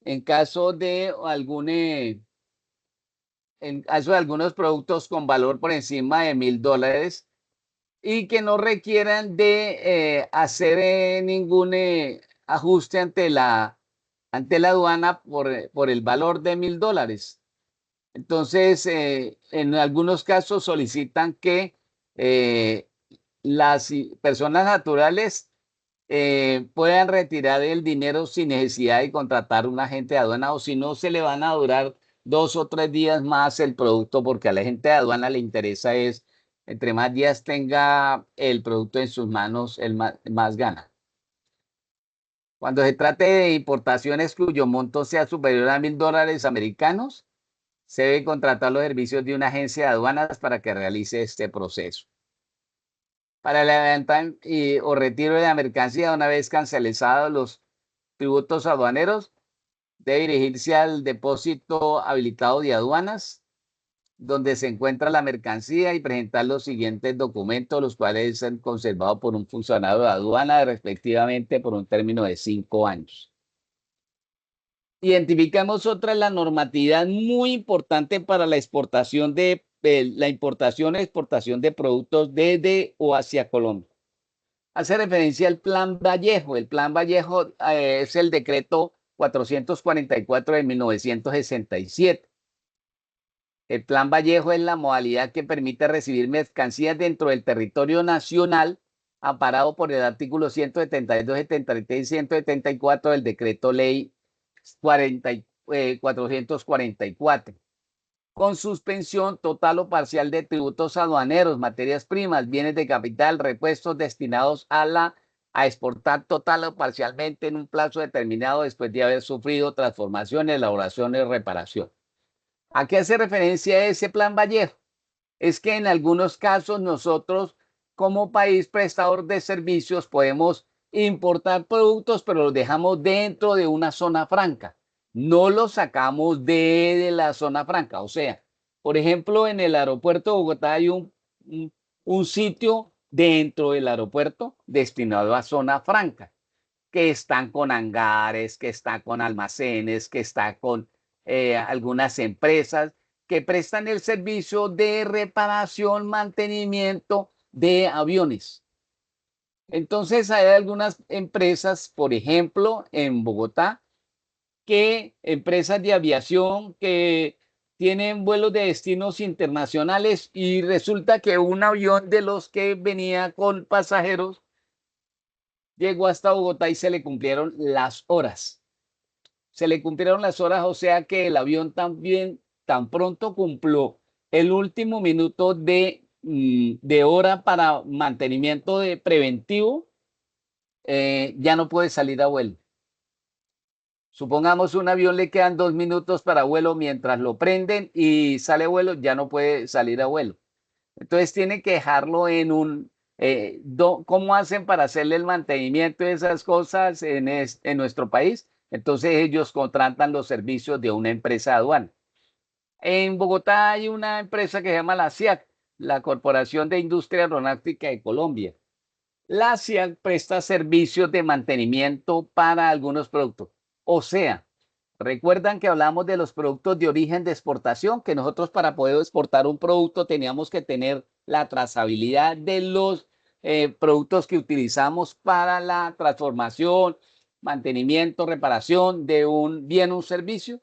en caso de en caso de algunos productos con valor por encima de $1,000 y que no requieran de hacer ningún ajuste ante la aduana por el valor de $1,000. Entonces, en algunos casos solicitan que las personas naturales puedan retirar el dinero sin necesidad de contratar un agente de aduana, o si no, se le van a durar 2 o 3 días más el producto, porque a la gente de aduana le interesa es, entre más días tenga el producto en sus manos, más gana. Cuando se trate de importaciones cuyo monto sea superior a $1.000 americanos, se debe contratar los servicios de una agencia de aduanas para que realice este proceso. Para el adelanto o retiro de la mercancía, una vez cancelados los tributos aduaneros, debe dirigirse al depósito habilitado de aduanas, donde se encuentra la mercancía, y presentar los siguientes documentos, los cuales son conservados por un funcionario de aduana, respectivamente por un término de 5 años. Identificamos otra, la normatividad muy importante para la exportación la importación e exportación de productos desde o hacia Colombia. Hace referencia al Plan Vallejo. El Plan Vallejo es el decreto 444 de 1967. El Plan Vallejo es la modalidad que permite recibir mercancías dentro del territorio nacional, amparado por el artículo 172, 73 y 174 del decreto ley 444, con suspensión total o parcial de tributos aduaneros, materias primas, bienes de capital, repuestos destinados a exportar total o parcialmente en un plazo determinado después de haber sufrido transformación, elaboración y reparación. ¿A qué hace referencia ese Plan Vallejo? Es que en algunos casos nosotros, como país prestador de servicios, podemos importar productos, pero los dejamos dentro de una zona franca. No los sacamos de la zona franca. O sea, por ejemplo, en el aeropuerto de Bogotá hay un sitio dentro del aeropuerto destinado a zona franca, que están con hangares, que está con almacenes, que está con algunas empresas que prestan el servicio de reparación, mantenimiento de aviones. Entonces hay algunas empresas, por ejemplo, en Bogotá, empresas de aviación que tienen vuelos de destinos internacionales, y resulta que un avión de los que venía con pasajeros llegó hasta Bogotá y se le cumplieron las horas. Se le cumplieron las horas, o sea que el avión también tan pronto cumplió el último minuto de hora para mantenimiento de preventivo, ya no puede salir a vuelo. Supongamos un avión le quedan 2 minutos para vuelo, mientras lo prenden y sale a vuelo, ya no puede salir a vuelo. Entonces tiene que dejarlo en un... ¿Cómo hacen para hacerle el mantenimiento de esas cosas en nuestro país? Entonces ellos contratan los servicios de una empresa de aduana. En Bogotá hay una empresa que se llama la SIAC, la Corporación de Industria Aeronáutica de Colombia. La SIAC presta servicios de mantenimiento para algunos productos. O sea, recuerdan que hablamos de los productos de origen de exportación, que nosotros, para poder exportar un producto, teníamos que tener la trazabilidad de los productos que utilizamos para la transformación, mantenimiento, reparación de un bien o un servicio.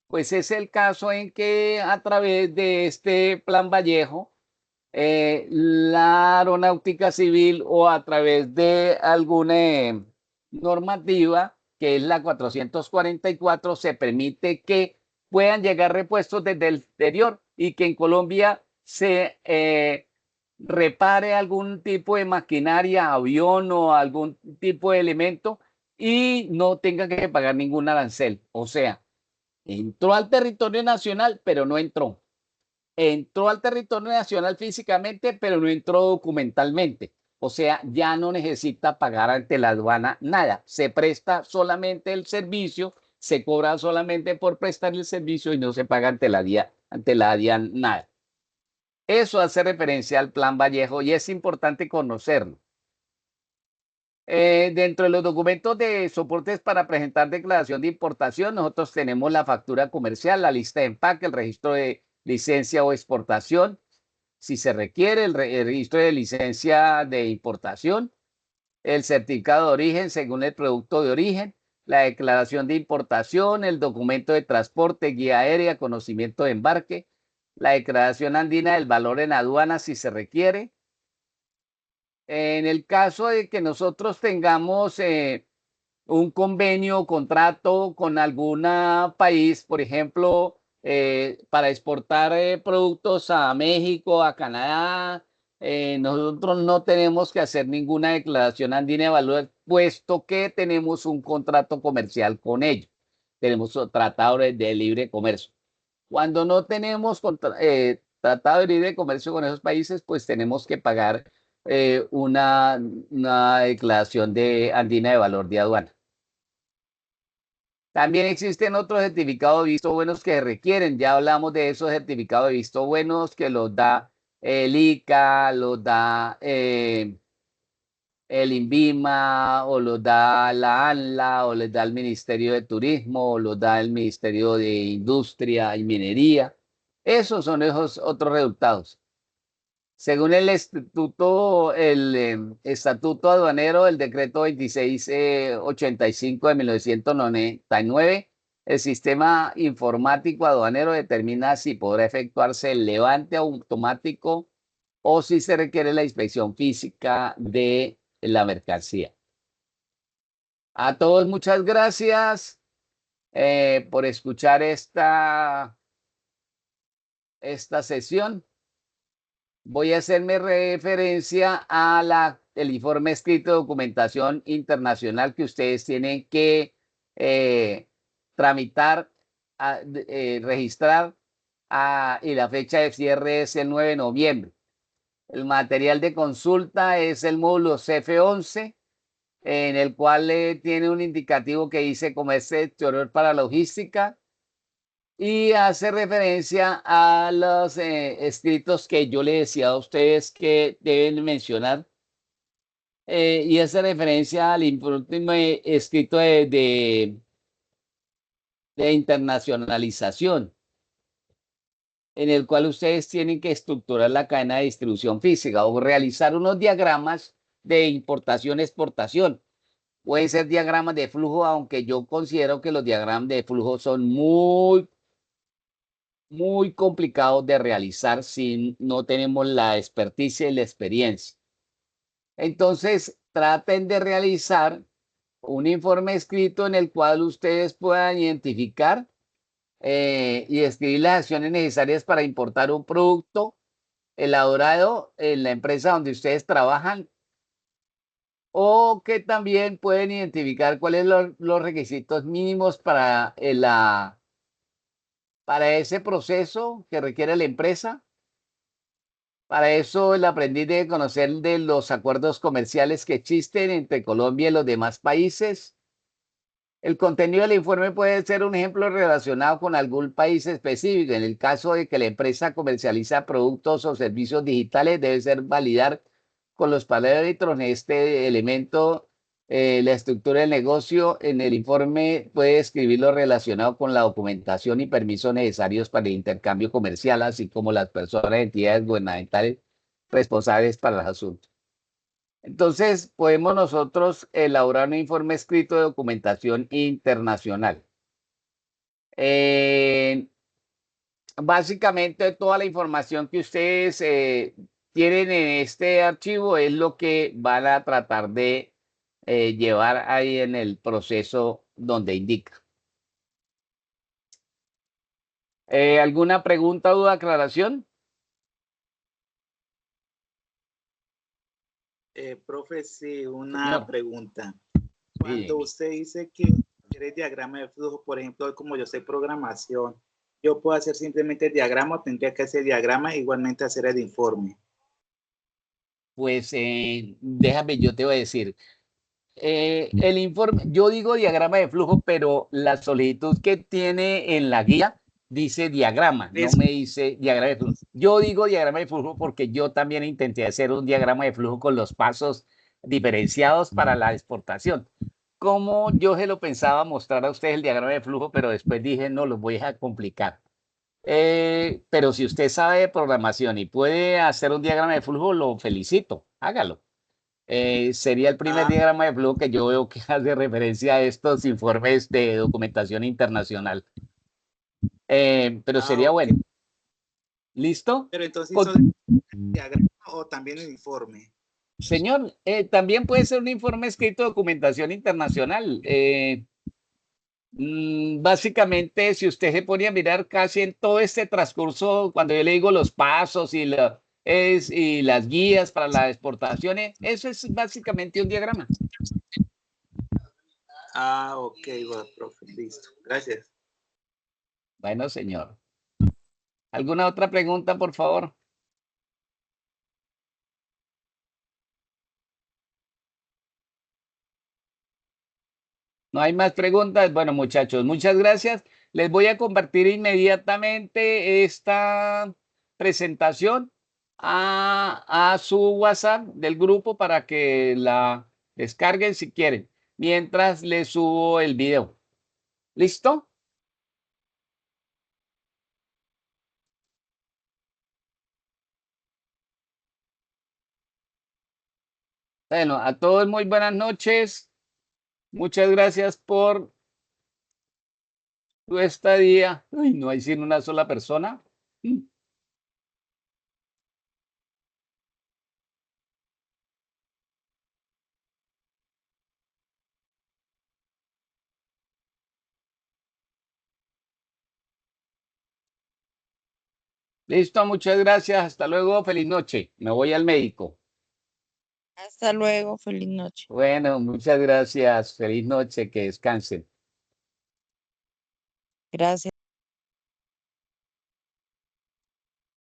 Pues es el caso en que, a través de este Plan Vallejo, la Aeronáutica Civil, o a través de alguna normativa, que es la 444, se permite que puedan llegar repuestos desde el exterior, y que en Colombia se repare algún tipo de maquinaria, avión o algún tipo de elemento, y no tenga que pagar ningún arancel. O sea, entró al territorio nacional, pero no entró. Entró al territorio nacional físicamente, pero no entró documentalmente. O sea, ya no necesita pagar ante la aduana nada. Se presta solamente el servicio, se cobra solamente por prestar el servicio, y no se paga ante la DIAN nada. Eso hace referencia al Plan Vallejo y es importante conocerlo. Dentro de los documentos de soportes para presentar declaración de importación, nosotros tenemos la factura comercial, la lista de empaque, el registro de licencia o exportación, si se requiere, el registro de licencia de importación, el certificado de origen según el producto de origen, la declaración de importación, el documento de transporte, guía aérea, conocimiento de embarque, la declaración andina del valor en aduana si se requiere. En el caso de que nosotros tengamos un convenio o contrato con algún país, por ejemplo, para exportar productos a México, a Canadá, nosotros no tenemos que hacer ninguna declaración andina de valor, puesto que tenemos un contrato comercial con ellos. Tenemos un tratado de libre comercio. Cuando no tenemos tratado de libre comercio con esos países, pues tenemos que pagar una declaración andina de valor de aduana. También existen otros certificados de visto buenos que requieren. Ya hablamos de esos certificados de visto buenos que los da el ICA, los da el INVIMA, o los da la ANLA, o les da el Ministerio de Turismo, o los da el Ministerio de Industria y Minería. Esos son esos otros resultados. Según el Estatuto Aduanero, el decreto 2685 de 1999, el sistema informático aduanero determina si podrá efectuarse el levante automático o si se requiere la inspección física de la mercancía. A todos, muchas gracias por escuchar esta sesión. Voy a hacerme referencia a el informe escrito de documentación internacional que ustedes tienen que tramitar, registrar, y la fecha de cierre es el 9 de noviembre. El material de consulta es el módulo CF11, en el cual tiene un indicativo que dice comercio exterior para logística, y hace referencia a los escritos que yo le decía a ustedes que deben mencionar, y hace referencia al último escrito de internacionalización, en el cual ustedes tienen que estructurar la cadena de distribución física o realizar unos diagramas de importación-exportación. Pueden ser diagramas de flujo, aunque yo considero que los diagramas de flujo son muy complicados de realizar si no tenemos la experticia y la experiencia. Entonces, traten de realizar un informe escrito en el cual ustedes puedan identificar y escribir las acciones necesarias para importar un producto elaborado en la empresa donde ustedes trabajan, o que también pueden identificar cuáles son los requisitos mínimos para ese proceso que requiere la empresa. Para eso el aprendiz debe conocer de los acuerdos comerciales que existen entre Colombia y los demás países. El contenido del informe puede ser un ejemplo relacionado con algún país específico. En el caso de que la empresa comercializa productos o servicios digitales, debe ser validar con los parámetros en este elemento la estructura del negocio. En el informe puede escribir lo relacionado con la documentación y permisos necesarios para el intercambio comercial, así como las personas y entidades gubernamentales responsables para el asunto. Entonces, podemos nosotros elaborar un informe escrito de documentación internacional. Básicamente, toda la información que ustedes tienen en este archivo es lo que van a tratar de llevar ahí en el proceso donde indica. ¿Alguna pregunta, duda, aclaración? Profe, sí, una No. pregunta. Cuando usted dice que quiere diagrama de flujo, por ejemplo, como yo sé programación, ¿yo puedo hacer simplemente el diagrama o tendría que hacer diagrama e igualmente hacer el informe? Pues déjame, yo te voy a decir. El informe, yo digo diagrama de flujo, pero la solicitud que tiene en la guía dice diagrama, no me dice diagrama de flujo. Yo digo diagrama de flujo porque yo también intenté hacer un diagrama de flujo con los pasos diferenciados para la exportación. Como yo se lo pensaba mostrar a ustedes el diagrama de flujo, pero después dije, no, los voy a complicar. Pero si usted sabe de programación y puede hacer un diagrama de flujo, lo felicito, hágalo. Sería el primer diagrama de flujo que yo veo que hace referencia a estos informes de documentación internacional. Pero sería bueno. ¿Listo? Pero entonces, ¿eso el diagrama o también el informe? Señor, también puede ser un informe escrito de documentación internacional. Básicamente, si usted se pone a mirar casi en todo este transcurso, cuando yo le digo los pasos y y las guías para las exportaciones. Eso es básicamente un diagrama. Ah, ok, bueno, profe, listo. Gracias. Bueno, señor. ¿Alguna otra pregunta, por favor? ¿No hay más preguntas? Bueno, muchachos, muchas gracias. Les voy a compartir inmediatamente esta presentación a su WhatsApp del grupo para que la descarguen si quieren, mientras les subo el video. ¿Listo? Bueno, a todos muy buenas noches. Muchas gracias por tu estadía. Uy, no hay sino una sola persona. Listo, muchas gracias. Hasta luego. Feliz noche. Me voy al médico. Hasta luego, feliz noche. Bueno, muchas gracias. Feliz noche. Que descansen. Gracias.